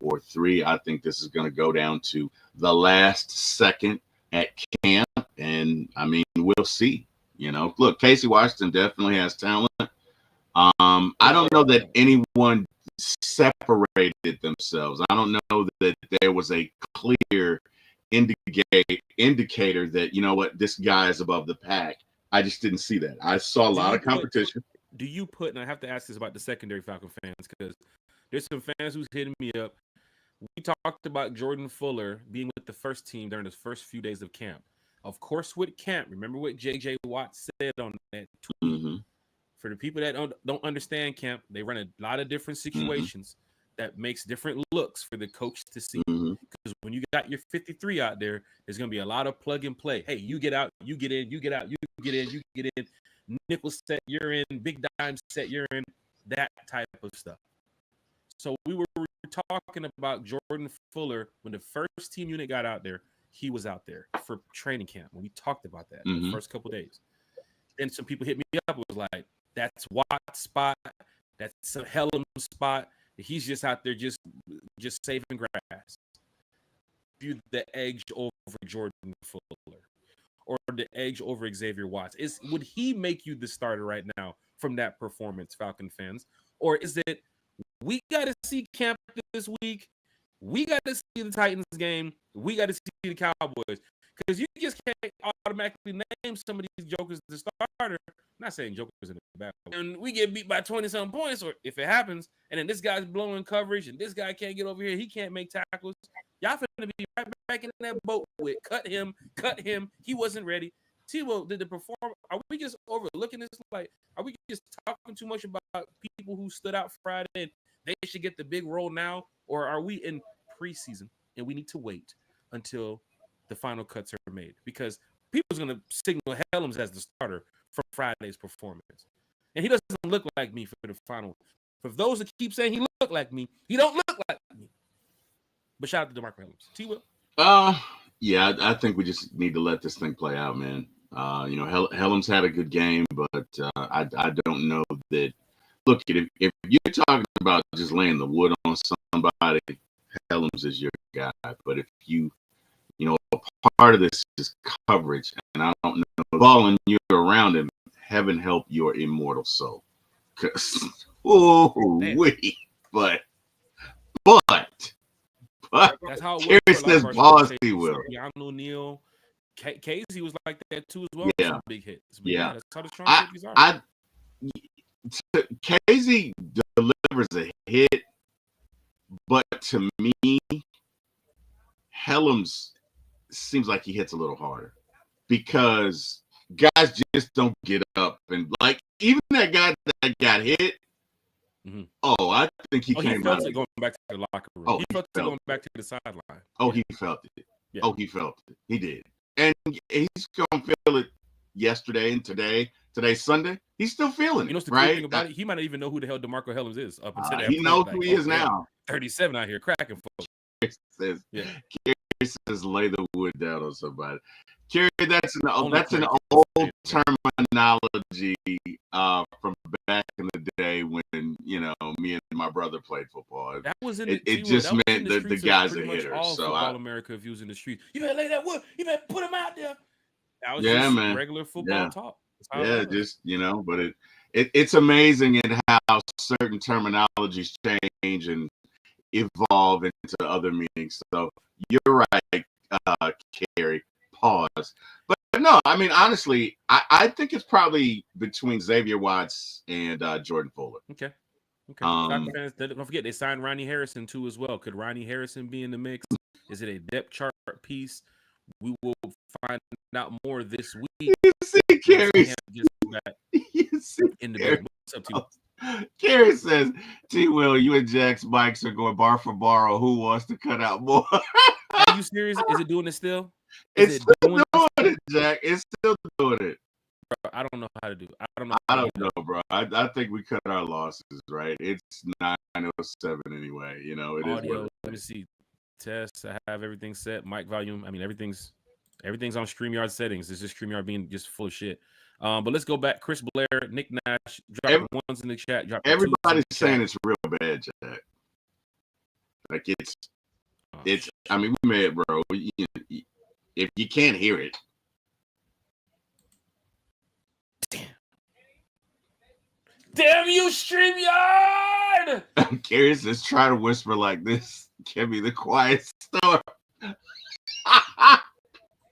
or 3. I think this is going to go down to the last second at camp, and I mean, we'll see. You know, look, Casey Washington definitely has talent. I don't know that anyone separated themselves. I don't know that there was a clear indicator that, you know what, this guy is above the pack. I just didn't see that. I saw a lot of competition. Do you put, and I have to ask this about the secondary Falcon fans, because there's some fans who's hitting me up. We talked about Jordan Fuller being with the first team during his first few days of camp. Of course, with camp, remember what J.J. Watt said on that tweet. For the people that don't understand camp, they run a lot of different situations. that makes different looks for the coach to see. Mm-hmm. Because when you got your 53 out there, there's going to be a lot of plug and play. Hey, you get out, you get in, you get out, you get in, you get in. Nickel set, you're in. Big dime set, you're in. That type of stuff. So we were talking about Jordan Fuller when the first team unit got out there. He was out there for training camp. When we talked about that the first couple days. Then some people hit me up. It was like, that's Watt's spot. That's Hellem's spot. He's just out there just saving grass. You the edge over Jordan Fuller or the edge over Xavier Watts. Would he make you the starter right now from that performance, Falcon fans? Or is it we got to see camp this week? We got to see the Titans game. We got to see the Cowboys. Because you just can't automatically name some of these jokers the starter. I'm not saying jokers in the bad way. And we get beat by 20-some points, or if it happens, and then this guy's blowing coverage, and this guy can't get over here, he can't make tackles. Y'all finna be right back in that boat with cut him. He wasn't ready. T-Will, did the perform? Are we just overlooking this? Like, are we just talking too much about people who stood out Friday and they should get the big role now? Or are we in preseason and we need to wait until the final cuts are made? Because people's going to signal Helms as the starter for Friday's performance. And he doesn't look like me for the final. For those that keep saying he looked like me, he don't look like me. But shout out to DeMarco Helms. T-Will? Yeah, I think we just need to let this thing play out, man. Helms had a good game, but I don't know that. Look, if you're talking about just laying the wood on somebody, Helms is your guy. But if part of this is coverage, and I don't know, following you around him, heaven help your immortal soul. Because, but that's how Kerry says pause, he will. Keanu O'Neal, Casey was like that too as well. Yeah, some big hits. But yeah. That's how the strong safeties are. Casey delivers a hit, but to me, Helms seems like he hits a little harder because guys just don't get up and like even that guy that got hit. Mm-hmm. Oh, I think he came felt out it going back to the locker room. He felt it going back to the sideline. Oh, he felt it. Yeah. Oh, he felt it. He did, and he's gonna feel it yesterday and today. Today's Sunday. He's still feeling it. What's the right? cool thing about it? He might not even know who the hell DeMarco Helms is up until that he knows who he is now. 37 out here cracking folks. Says, Kerry says, lay the wood down on somebody. Kerry, that's an old terminology from back in the day when me and my brother played football. That was in it just meant that the guy's a hitter. So all America if he was in the street. You better lay that wood. You better put him out there. That was just regular football talk. Yeah, just but it's amazing at how certain terminologies change and evolve into other meanings. So you're right, Kerry. Pause. But no, I mean honestly, I think it's probably between Xavier Watts and Jordan Fuller. Okay. Fans, don't forget they signed Ronnie Harrison too as well. Could Ronnie Harrison be in the mix? Is it a depth chart piece? We will find out more this week. You see, Kerry. In the bed. What's up, T? Kerry says, T-Will, you and Jack's mics are going bar for bar on who wants to cut out more. Are you serious? Is it doing it still? It's still doing it, Jack. It's still doing it. Bro, I don't know how to do. I don't know, bro. I think we cut our losses, right? It's 9:07 anyway. It Audio, is. Let me see. Test. I have everything set. Mic volume. I mean, everything's on StreamYard settings. It's just StreamYard being just full of shit. But let's go back. Chris Blair, Nick Nash, drop ones in the chat. Everybody's saying it's real bad, Jack. Like it's. I mean, we made it, bro. If you can't hear it, damn you, StreamYard! I'm curious. Let's try to whisper like this. Can be the quiet storm.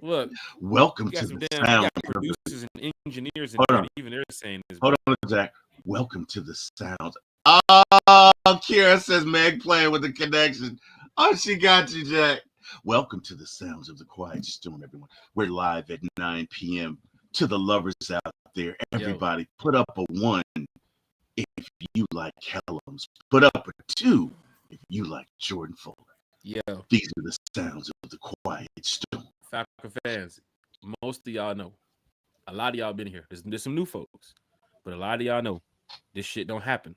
Look, welcome to the sound. Producers and engineers, and even they're saying this. Hold on, Jack. Welcome to the sound. Kira says Meg playing with the connection. Oh, she got you, Jack. Welcome to the sounds of the quiet storm, everyone. We're live at 9 p.m. To the lovers out there, everybody, put up a 1 if you like Helms. Put up a 2 if you like Jordan Fuller, Yeah. these are the sounds of the quiet storm. Falcon fans, most of y'all know. A lot of y'all been here. There's some new folks, but a lot of y'all know this shit don't happen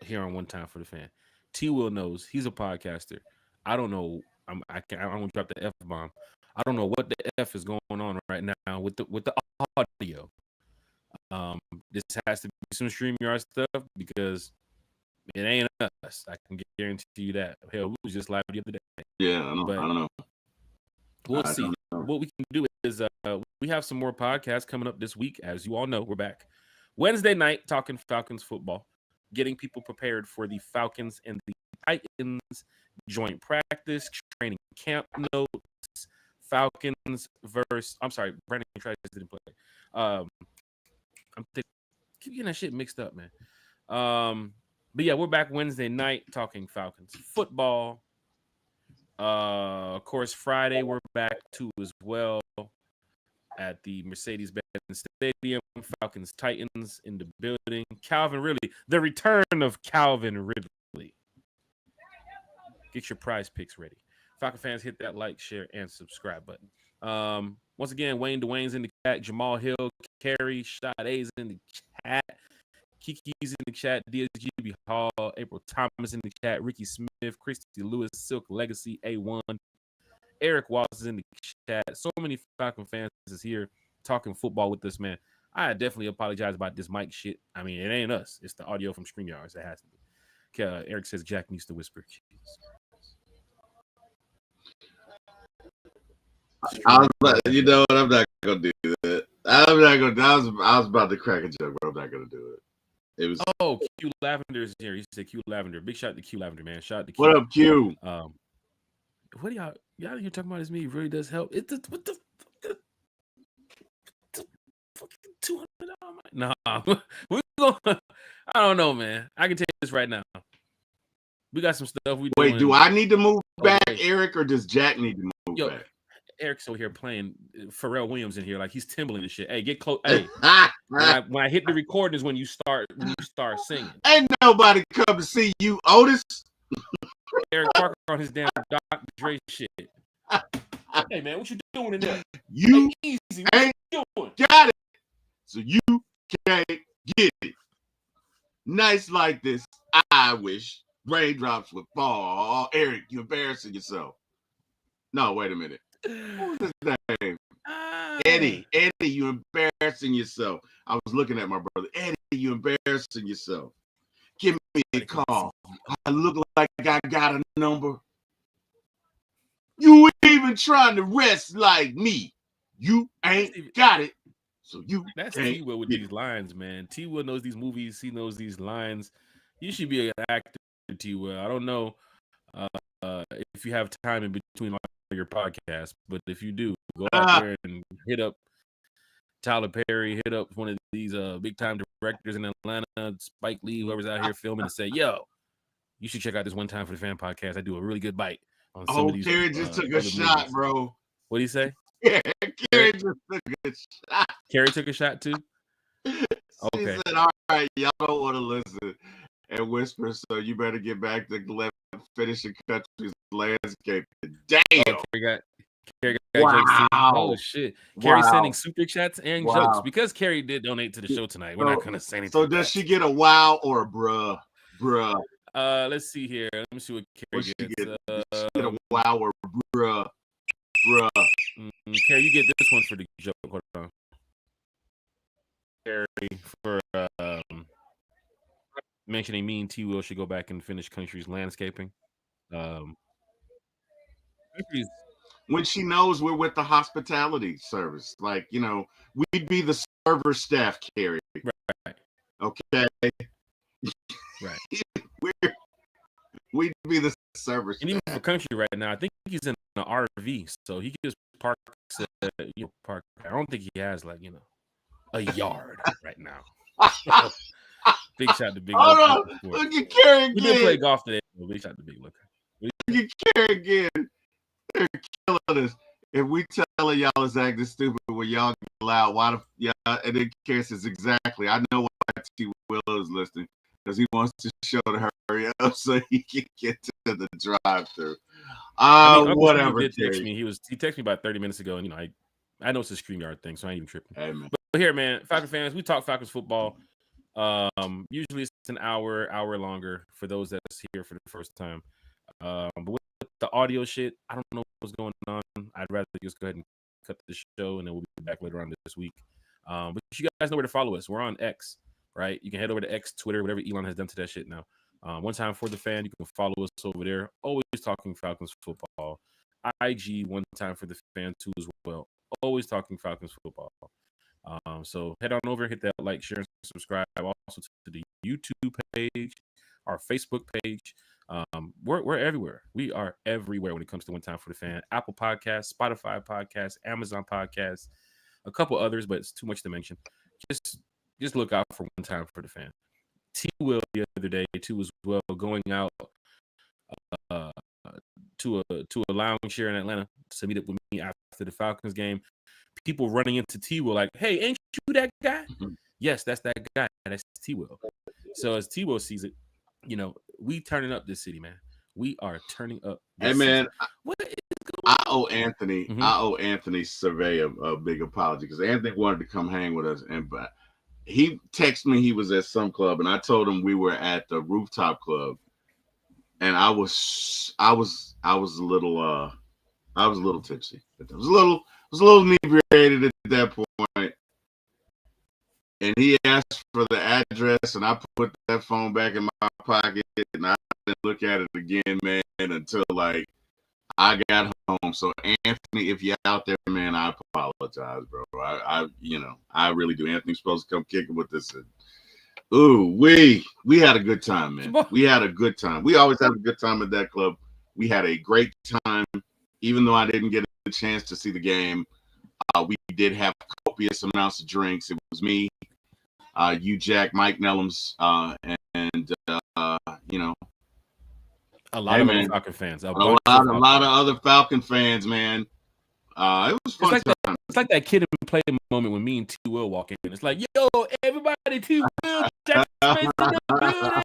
here on One Time for the Fan. T Will knows he's a podcaster. I don't know. I don't want to drop the F bomb. I don't know what the F is going on right now with the audio. This has to be some StreamYard stuff because it ain't us. I can guarantee you that. Hell, we was just live the other day. Yeah, I don't know. We'll see. What we can do is we have some more podcasts coming up this week. As you all know, we're back Wednesday night talking Falcons football, getting people prepared for the Falcons and the Titans joint practice, training camp notes, Falcons versus. I'm sorry, Brandon Travis didn't play. Keep getting that shit mixed up, man. But yeah, we're back Wednesday night talking Falcons football. Of course, Friday we're back too as well at the Mercedes-Benz Stadium. Falcons Titans in the building. Calvin Ridley, the return of Calvin Ridley. Get your prize picks ready. Falcon fans, hit that like, share, and subscribe button. Once again, Wayne Dwayne's in the chat. Jamal Hill, Carrie, Sade's in the chat. Kiki's in the chat. DSGB Hall, April Thomas in the chat. Ricky Smith, Christy Lewis, Silk Legacy, A1. Eric Walls is in the chat. So many Falcon fans is here talking football with us, man. I definitely apologize about this mic shit. I mean, it ain't us. It's the audio from StreamYards. It has to be. Eric says Jack needs to whisper. You know what? I'm not gonna do that. I'm not gonna. I was about to crack a joke, but I'm not gonna do it. It was. Oh, Q Lavender's here. He said Q Lavender. Big shout to Q Lavender, man. Shout out to Q. What up, Q? What are y'all here talking about? This me really does help. What the fucking $200? Nah, we going. I don't know, man. I can tell you this right now. We got some stuff we. Wait, do I need to move back, Eric, or does Jack need to move back? Eric's over here playing Pharrell Williams in here like he's Timbaland and shit. Hey, get close. Hey, when I hit the recording is when you start singing. Ain't nobody come to see you, Otis. Eric Parker on his damn Dr. Dre shit. Hey man, what you doing in there? You hey, easy. Ain't you doing? Got it. So you can't get it. Nights like this, I wish raindrops would fall. Oh, Eric, you embarrassing yourself. No, wait a minute. What was his name? Eddie, you embarrassing yourself. I was looking at my brother. Eddie, you embarrassing yourself. Give me a call. I look like I got a number. You ain't even trying to rest like me. You ain't got it. So you That's T-Will with these lines, man. T-Will knows these movies. He knows these lines. You should be an actor, T-Will. I don't know if you have time in between all your podcasts, but if you do, go out there and hit up Tyler Perry, hit up one of these big time directors in Atlanta, Spike Lee, whoever's out here filming, and say, yo, you should check out this One Time for the Fan podcast. I do a really good bite on some of these. Kerry just took a shot, movies. Bro. What do you say? Kerry just took a shot. Kerry took a shot too? She said, all right, y'all don't want to listen and whisper, so you better get back to finishing country's landscape. Damn. Oh, Kerry got wow. Oh shit. Kerry's sending super chats and jokes because Kerry did donate to the show tonight. We're not gonna say anything. So does she get a wow or a bruh? Let's see here. Let me see what Kerry gets. She get a wow or bruh. Kerry, you get this one for the joke. Hold on. Kerry for mentioning me and T-Will should go back and finish country's landscaping. When she knows we're with the hospitality service, like, you know, we'd be the server staff, Kerry. Right. Okay. Right. We'd be the server staff. And even for country right now, I think he's in an RV, so he can just park. Park. I don't think he has a yard right now. Big shot to Big. Hold on. Look at Kerry again. We did play golf today. Big shot to Big. Look at Kerry again. They're killing us. If we tell y'all is acting stupid when y'all get loud, why the y'all? And then Kerry says exactly. I know why T. Will is listening because he wants to show to hurry up so he can get to the drive-through. I mean, Uncle Steve Whatever. did text me. He texted me about 30 minutes ago, and I know it's a StreamYard thing, so I ain't even tripping. Hey, man. But here, man, Falcon fans, we talk Falcons football. Usually it's an hour longer for those that's here for the first time. But with the audio shit, I don't know what's going on. I'd rather just go ahead and cut the show, and then we'll be back later on this week. But you guys know where to follow us. We're on X, right? You can head over to X, Twitter, whatever Elon has done to that shit now. One time for the fan, you can follow us over there. Always talking Falcons football. IG, one time for the fan too as well. Always talking Falcons football. So head on over, hit that like, share, and subscribe. Also to the YouTube page, our Facebook page. We're everywhere. We are everywhere when it comes to One Time for the Fan. Apple Podcasts, Spotify Podcasts, Amazon Podcasts, a couple others, but it's too much to mention. Just look out for One Time for the Fan. T Will the other day too as well, going out to a lounge here in Atlanta to meet up with me after the Falcons game. People running into T Will like, "Hey, ain't you that guy?" Mm-hmm. Yes, that's that guy. That's T Will. So as T Will sees it, we turning up this city, man. We are turning up. Hey, man, I owe Anthony. Mm-hmm. I owe Anthony Survey a big apology because Anthony wanted to come hang with us, but he texted me he was at some club, and I told him we were at the rooftop club, and I was a little tipsy. I was a little inebriated at that point, and he asked for the address, and I put that phone back in my pocket, and I didn't look at it again, man, until like I got home. So Anthony, if you're out there, man, I apologize, bro. I really do. Anthony's supposed to come kick it with us. Ooh, we had a good time, man. We had a good time. We always have a good time at that club. We had a great time, even though I didn't get a chance to see the game. We did have copious amounts of drinks. It was me, you, Jack, Mike Nellums, and a lot of other Falcon fans. A lot of other Falcon fans, man. It was fun. It's like that kid in play moment when me and T Will walk in. It's like, yo, everybody, T Will, Jack Smith in the building.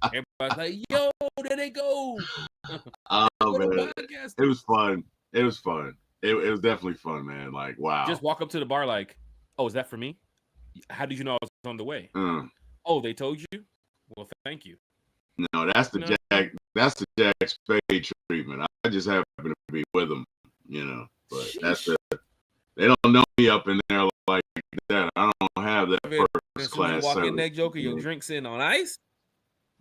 Everybody's like, yo, there they go. Oh, man. It was fun. It was fun. It was definitely fun, man. Like, wow. Just walk up to the bar like, oh, is that for me? How did you know I was on the way? Oh, they told you? Well, thank you. No, that's the Jack. That's the Jack Spade treatment. I just happen to be with him, But Sheesh. They don't know me up in there like that. I don't have that first class. Walk in that joker, your drinks in on ice.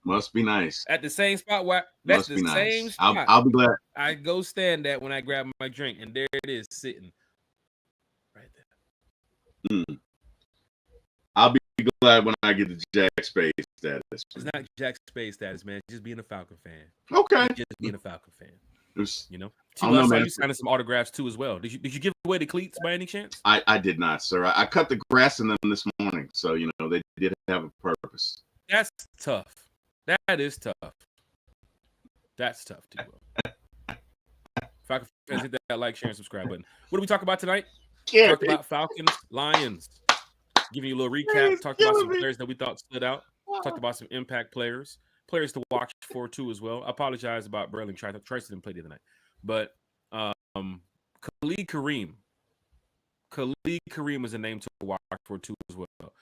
Must be nice. At the same spot where that's the same spot. I'll be glad. I go stand at when I grab my drink, and there it is sitting right there. I'll be glad when I get the Jack Spade status. It's not Jack Spade status, man. Just being a Falcon fan. Okay. Just being a Falcon fan. I saw you signing some autographs too as well. Did you give away the cleats by any chance? I did not, sir. I cut the grass in them this morning, so they did have a purpose. That's tough. That is tough. That's tough, too. Falcon fans, hit that like, share, and subscribe button. What do we talk about tonight? Talked about Falcons, Lions. Giving you a little recap. Talked about some players that we thought stood out. Talked about some impact players to watch for too as well. I apologize about Burling. Trice didn't play the other night, but Khalid Kareem. Khalid Kareem is a name to watch for too as well.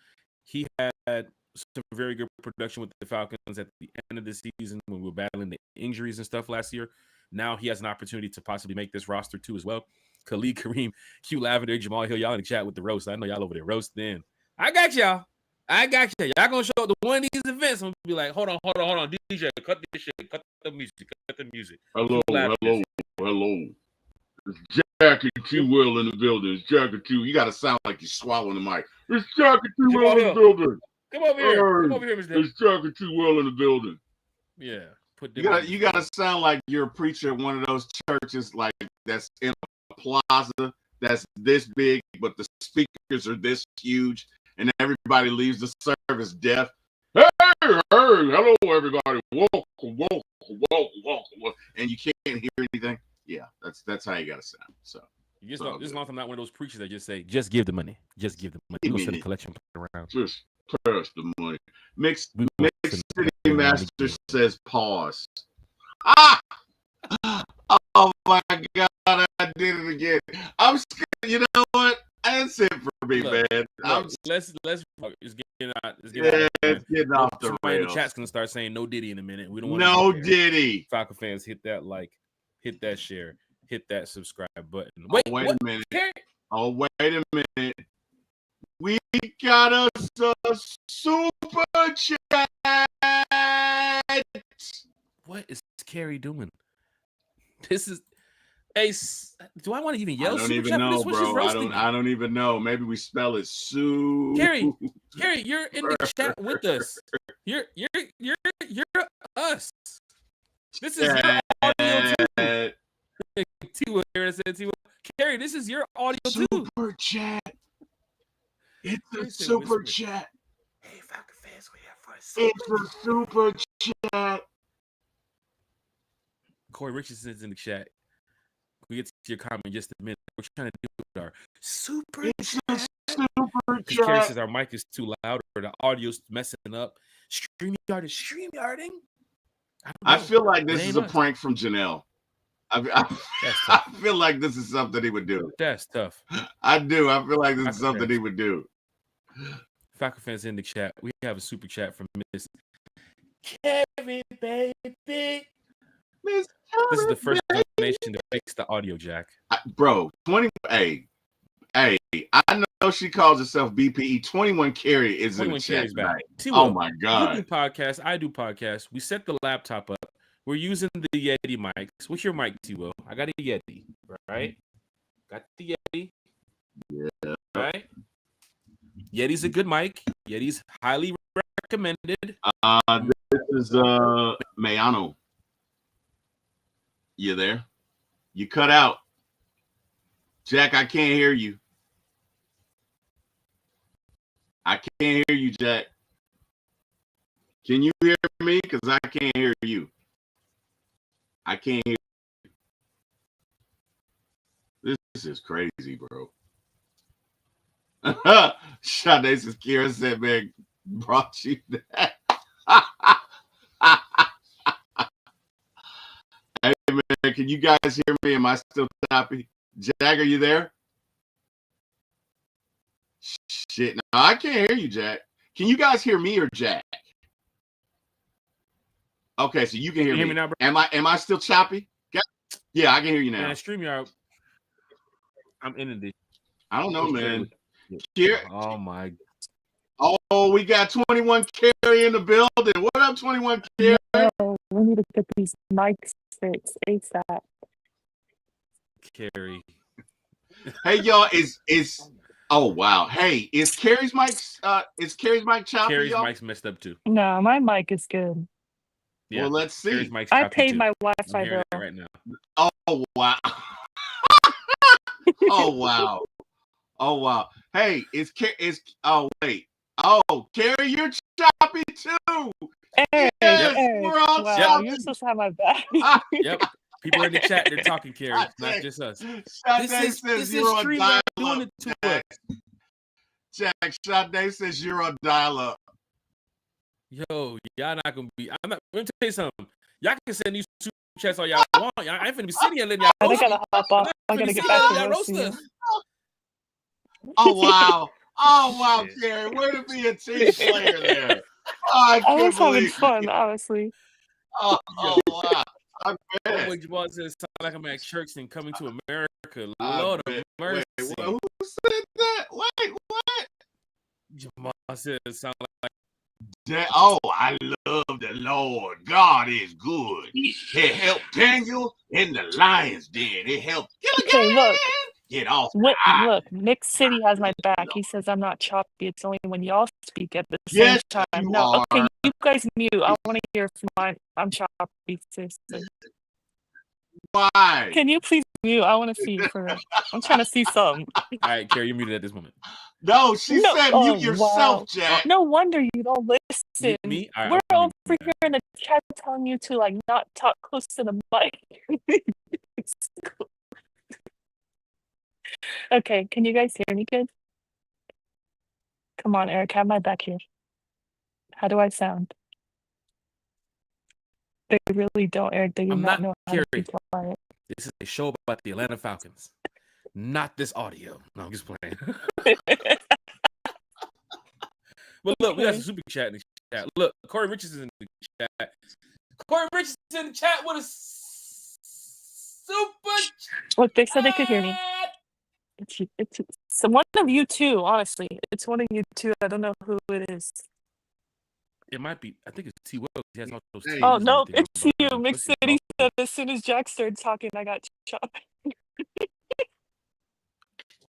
He had some very good production with the Falcons at the end of the season when we were battling the injuries and stuff last year. Now he has an opportunity to possibly make this roster too as well. Khalid Kareem, Q Lavender, Jamal Hill, y'all in the chat with the roast. I know y'all over there roasting. I got y'all. Y'all gonna show up to one of these events and be like, hold on, DJ, cut this shit, cut the music. Hello. It's Jack and Q Will in the building. It's Jack and Q. You gotta sound like you're swallowing the mic. It's Jack and Q Will in the building. Come over here, Mr. It's Jack and Q Will in the building. Yeah. You gotta sound like you're a preacher at one of those churches like that's in a plaza that's this big, but the speakers are this huge, and everybody leaves the service deaf. Hey, hello everybody. Welcome. And you can't hear anything. Yeah, that's how you gotta sound. So you just not I'm not one of those preachers that just say, just give the money. Just give the money. You don't set a collection around. Press the money. Mix We gonna City finna bring it on Master again. says pause. Ah! Oh my God, I did it again. I'm scared. You know what? That's it for me, Look, man. look, let's it's getting out. It's getting Yeah, out of it's hand. getting off the Somebody in the rails. chat's gonna start saying no Diddy in a minute. We don't want No to Diddy. Falcon fans, hit that like, hit that share, hit that subscribe button. Wait, Wait, wait what? a minute. Carrie? Oh, wait a minute. We got us a super chat. What is Carrie doing? This is a. Do I want to even yell I don't super even chat? know, This was just bro. roasting me. I don't even know. Maybe we spell it Carrie, you're in the chat with us. You're us. This is your audio too. T-Will here said T-Will. Carrie, this is your audio too. Super chat. It's a super chat. Hey, Falcon fans, we have for a It's a super chat. Corey Richardson's in the chat. We get to your comment in just a minute. We're trying to do with our super chat. Super Carrie chat. says our mic is too loud or the audio's messing up. StreamYard is StreamYarding. I feel like this is a prank from Janelle. I feel like this is something he would do. That's tough. I do. I feel like this is something he would do. Falcon fans in the chat. We have a super chat from Miss Carrie, baby. This is the first donation to fix the audio jack. Bro, 20. Hey, I know she calls herself BPE. 21 Carrie is in the chat tonight. Oh my God. You do podcasts. I do podcasts. We set the laptop up. We're using the Yeti mics. What's your mic, T-Will? I got a Yeti, right? Got the Yeti. Yeah. Right? Yeti's a good mic. Yeti's highly recommended. This is Mayano. You there? You cut out. Jack, I can't hear you. I can't hear you, Jack. Can you hear me? Because I can't hear you. I can't hear you. This is crazy, bro. Sade says, Kira said, man, brought you that. Hey, man, can you guys hear me? Am I still choppy? Jack, are you there? Shit, no, I can't hear you, Jack. Can you guys hear me or Jack? Okay, so you can hear me now, bro? Am I still choppy? Yeah, I can hear you now. Man, StreamYard, I'm in it. I don't know, man. Oh my. Oh, we got 21 Carrie in the building. What up, 21 Carrie? No, we need to get these mics fixed ASAP. Carrie. Hey, y'all, is oh wow. Hey, is Carrie's mic choppy? Carrie's y'all? mic's messed up too. No, my mic is good. Yeah. Well, let's see. Carrie's mic's I choppy paid too. my Wi-Fi I'm hearing bill it right now. Oh wow. Oh wow. Oh wow. Hey, oh wait. Oh, Carrie, you're choppy too. Hey, Yes, hey, we're all wow, choppy. you're supposed to have my back. Yep. People are in the chat, they're talking, Carrie, not just us. This is StreamYard doing it to us. Jack, Sade says you're on dial-up. Yo, y'all not gonna be. Let me tell you something. Y'all can send these super chats all y'all want. I ain't finna be sitting here letting y'all I roast gotta hop off. I gotta get back to roasting you. Oh wow. Oh wow, Carrie. Way to be a team player there. Oh, I was having fun, honestly. Oh wow. I bet. Boy Jamal says sound like I'm at Kirkston coming to America. Lord of mercy. Wait, who said that? Wait, what? Jamal says sound like I love the Lord. God is good. It helped Daniel in the lion's den. It helped Okay, look. Get off. Look, Nick City has my back. He says I'm not choppy. It's only when y'all speak at the same time. No, okay, you guys mute. I want to hear from mine. I'm choppy, seriously. Why? Can you please mute? I want to see for real. I'm trying to see something. All right, Carrie, you're muted at this moment. No, she said mute yourself, wow. Jack. No wonder you don't listen. Me? Right, we're over here in the chat telling you to like not talk close to the mic. Okay, can you guys hear me good? Come on, Eric, have my back here. How do I sound? They really don't, Eric. They do I'm not not know how to be Carrie. quiet. This is a show about the Atlanta Falcons, not this audio. No, I'm just playing. But look, we got some super chat in the chat. Look, Corey Richardson in the chat. Corey Richardson in the chat with a super Look, they said they could hear me. It's one of you two, honestly. It's one of you two. I don't know who it is. It might be. I think it's T. Will. He has all those Hey. Oh, T's and no, everything it's on you. him. Mix Especially City golf. said as soon as Jack started talking, I got chopped.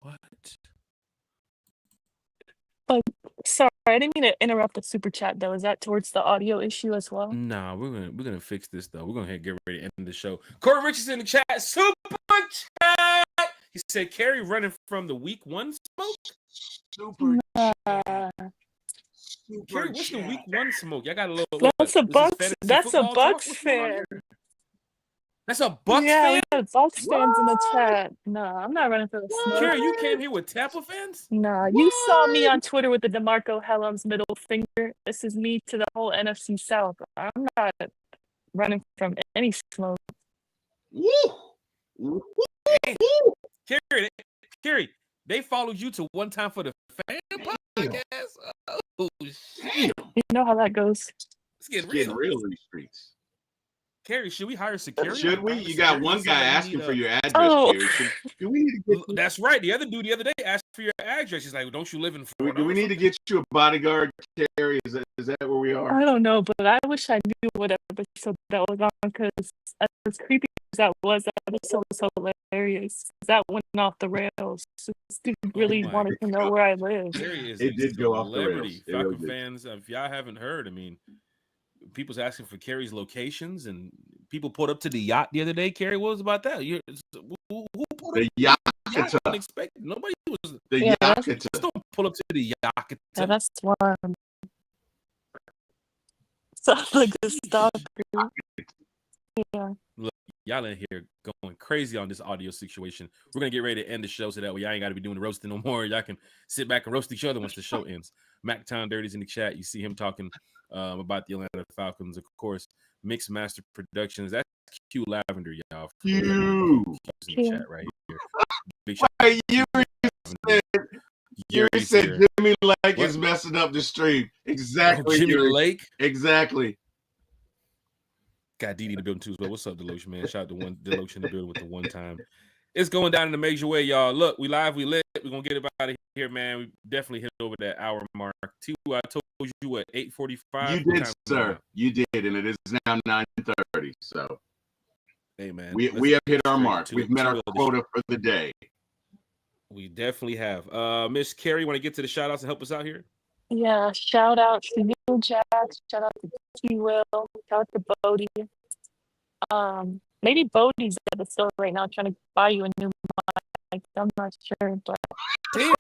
What? But sorry, I didn't mean to interrupt the super chat though. Is that towards the audio issue as well? Nah, we're gonna fix this though. We're gonna get ready to end the show. Corey Richardson in the chat, super chat. He said, "Carrie running from the week 1 smoke." Super chat. Carrie, what's the week 1 smoke? Y'all got a little. That's a This is Bucks. fantasy That's a football talk? Bucks What's going on fan. here? That's a Bucks Yeah, fan. we got Bucks fans in the chat. No, I'm not running for the smoke. Carrie, you came here with Tampa fans? Nah, you saw me on Twitter with the DeMarco Hellum's middle finger. This is me to the whole NFC South. I'm not running from any smoke. Woo! Carrie, they followed you to One Time for the Fan podcast. Oh shit! You know how that goes. It's getting Getting real. real in these streets. Carrie, should we hire security? Should we? You got one guy asking for your address, Oh. Carrie. Do we need to get That's right. The other dude the other day asked for your address. He's like, "Don't you live in Florida?" do we need to get you a bodyguard, Carrie? Is that where we are? I don't know, but I wish I knew what episode that was on because as creepy as that episode was hilarious. That went off the rails. This dude really my wanted to know where I live. Carrie is It did go off the rails. It Falcon really did. fans, if y'all haven't heard, I mean, people's asking for Carrie's locations, and people pulled up to the yacht the other day. Carrie, what was about that? Who pulled The up? Yakata. Unexpected. Nobody was. The Yeah, Yakata. Just don't pull up to the yacht. Yeah, that's one. Sounds like a stalker. Yeah. Look, y'all in here going crazy on this audio situation. We're gonna get ready to end the show so that way y'all ain't gotta be doing the roasting no more. Y'all can sit back and roast each other once the show ends. Mac Town Dirty's in the chat. You see him talking about the Atlanta Falcons, of course. Mixed Master Productions. That's Q Lavender, y'all. You. In the chat right here. Big Wait, you said Gary's said here. Jimmy Lake What? is messing up the stream. Exactly. Jimmy Gary. Lake. Exactly. Got Didi in the building too as well. What's up, Deloach, man? Shout out to Deloach in the building with the one time. It's going down in a major way, y'all. Look, we live, we lit. We're gonna get it out of here, man. We definitely hit over that hour mark. I told you what, 8:45. You did, sir. You did, and it is now 9:30. So hey man, we have hit our mark. We've met our quota for the day. We definitely have. Miss Carrie, want to get to the shout outs and help us out here? Yeah, shout out to you, Jack. Shout out to T. Will. Shout out to Bodie. Maybe Bodie's at the store right now trying to buy you a new mic. I'm not sure, but damn.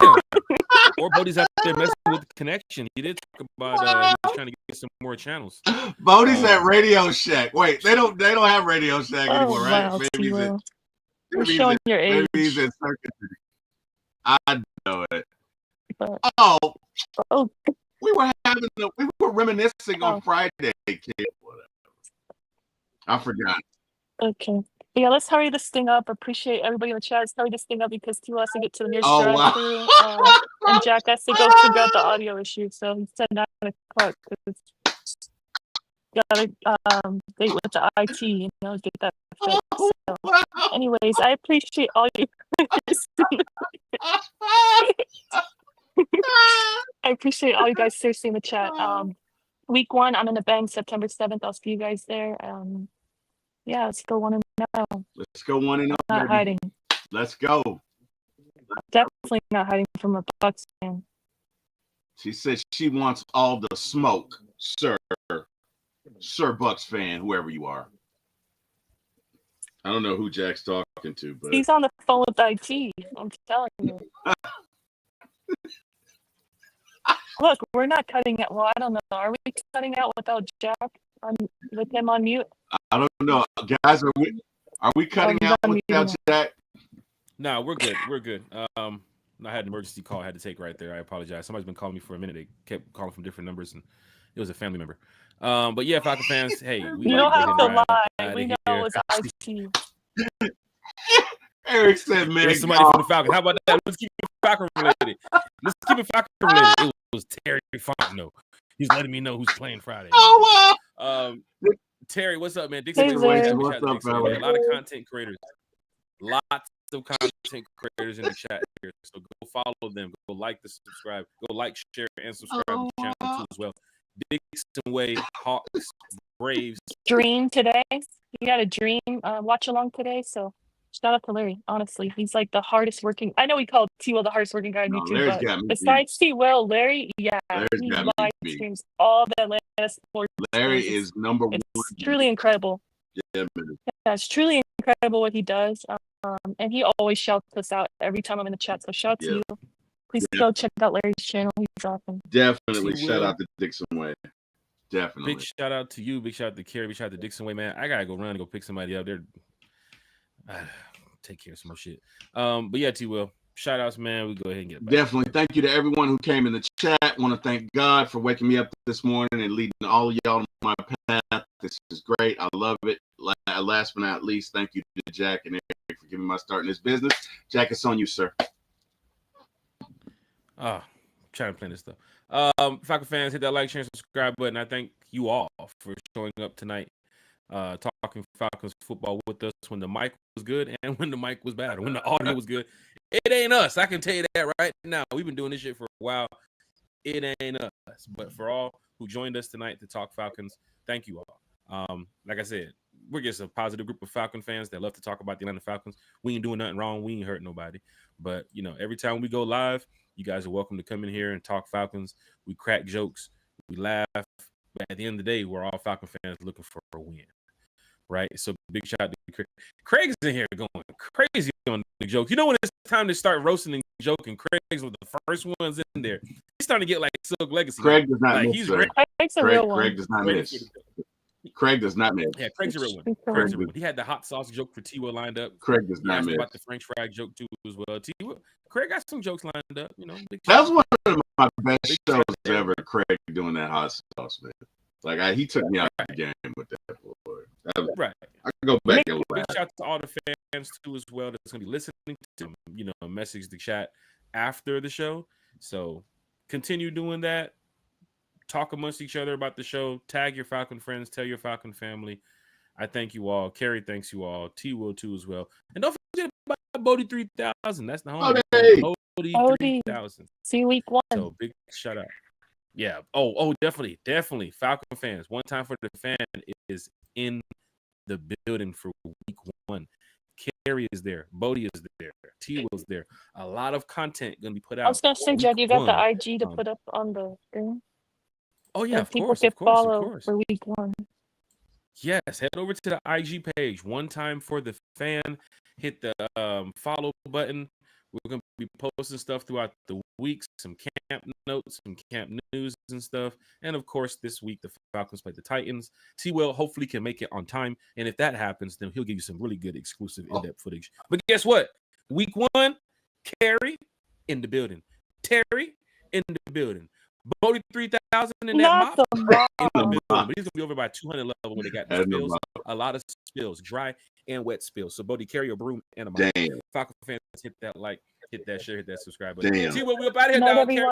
Or Bodie's out there messing with the connection. He did talk about he's trying to get some more channels. Bodie's at Radio Shack. Wait, they don't have Radio Shack anymore, right? Wow, Maybe he's T-Will. You're maybe showing your age. maybe he's at Circuit City. I know it. But, Oh, oh, we were reminiscing on Friday, kid. Whatever. I forgot. okay. Yeah, let's hurry this thing up. Appreciate everybody in the chat. Let's hurry this thing up because T has to get to the nearest Oh, drive-thru. wow. And Jack has to go figure out the audio issue. So he said 9 o'clock because gotta date with the IT, get that fixed. So, anyways, I appreciate all you I appreciate all you guys seriously in the chat. Week 1, I'm in the bang September 7th. I'll see you guys there. Yeah, let's go 1-0. Let's go 1-0. Not hiding. Let's go. Definitely not hiding from a Bucks fan. She said she wants all the smoke, sir. Sir Bucks fan, whoever you are. I don't know who Jack's talking to, but He's on the phone with IT. I'm telling you. Look, we're not cutting it. Well, I don't know. Are we cutting out without Jack with him on mute? I don't know, guys. Are we cutting out without Jack? No, we're good. We're good. I had an emergency call I had to take right there. I apologize. Somebody's been calling me for a minute. They kept calling from different numbers, and It was a family member. But yeah, Falcon fans, hey, we You about don't to have go to ahead and lie. ride out We of know here. it's IT. Eric said, "Man, There's somebody from the Falcons. How about that? Let's keep it Falcon related. Let's keep it Falcon related. It was Terry Fontenot. He's letting me know who's playing Friday. oh Terry, what's up, man? Dixon Hey, Way, Larry. What's up, Dixon Way, man. fella? A lot of content creators. Lots of content creators in the chat here. So go follow them. Go like the subscribe. Go like, share, and subscribe to the channel too as well. Dixon Way, Hawks, Braves. Dream today. You got a dream watch along today. So shout out to Larry. Honestly, he's like the hardest working. I know we call T Will the hardest working guy on No, YouTube, Larry's but got me beat. besides T Will, Larry, yeah, Larry's he got me live beat. streams all the Atlanta sports. Larry games. is number one. It's truly incredible. Yeah, man. Yeah, it's truly incredible what he does. And he always shouts us out every time I'm in the chat. So shout out to Yeah. you. Please go check out Larry's channel. He's awesome. Definitely T. shout Will. out to Dixon Way. Definitely. Big shout out to you. Big shout out to Carrie. Big shout out to Dixon Way, man. I gotta go run and go pick somebody up. They're take care of some more shit. But yeah, T. Will. Shout outs, man. We go ahead and get it back. Definitely. Thank you to everyone who came in the chat. Want to thank God for waking me up this morning and leading all of y'all on my path. This is great. I love it. Last but not least, thank you to Jack and Eric for giving my start in this business. Jack, it's on you, sir. I'm trying to plan this stuff. Falcon fans, hit that like, share, and subscribe button. I thank you all for showing up tonight, talking Falcons football with us when the mic was good and when the mic was bad, or when the audio was good. It ain't us. I can tell you that right now. We've been doing this shit for a while. It ain't us. But for all who joined us tonight to talk Falcons, thank you all. Like I said, we're just a positive group of Falcon fans that love to talk about the Atlanta Falcons. We ain't doing nothing wrong. We ain't hurting nobody. But, you know, every time we go live, you guys are welcome to come in here and talk Falcons. We crack jokes. We laugh. But at the end of the day, we're all Falcon fans looking for a win. Right? So big shout out to Craig. Craig's in here going crazy on the joke. You know when it's time to start roasting and joking, Craig's one of the first ones in there. He's starting to get like Silk Legacy. Craig does not like, miss, he's sir. Craig's a real one. Craig does not miss. Craig does not miss. Yeah, Craig's a real one. Craig's a real one. He had the hot sauce joke for T-Will lined up. Craig does not miss. About the French fry joke too as well. T-Will, Craig got some jokes lined up. You know, that was one of my best shows ever. Craig doing that hot sauce, man. Like he took me out of the game with that. Right. I can go back and big laugh. shout out to all the fans too as well that's gonna be listening to message the chat after the show. So continue doing that. Talk amongst each other about the show. Tag your Falcon friends. Tell your Falcon family. I thank you all. Carrie thanks you all. T will too as well. And don't forget about Bodie 3000. That's the home. Bodie 3000. See week 1. So big shout out. Yeah. Oh, definitely. Falcon fans. One time for the fan is in the building for week 1. Carrie is there. Bodie is there. T Will's there. A lot of content gonna be put out. I was gonna say, Jed, you got the IG to put up on the thing. Oh yeah, people can follow for week 1. Yes, head over to the IG page. One time for the fan. Hit the follow button. We're gonna be posting stuff throughout the week, some camp notes, some camp news and stuff. And of course, this week the Falcons play the Titans. T Will hopefully can make it on time. And if that happens, then he'll give you some really good exclusive in-depth footage. But guess what? Week 1, Carrie in the building. Terry in the building. Bodie 3000 in that mop. In the building. But he's gonna be over by 200 level when they got the spills. A lot of spills, dry and wet spills. So Bodie, carry a broom and a mop. Damn. Falcon fans, hit that like, hit that share, hit that subscribe button. See what we're about here, dog.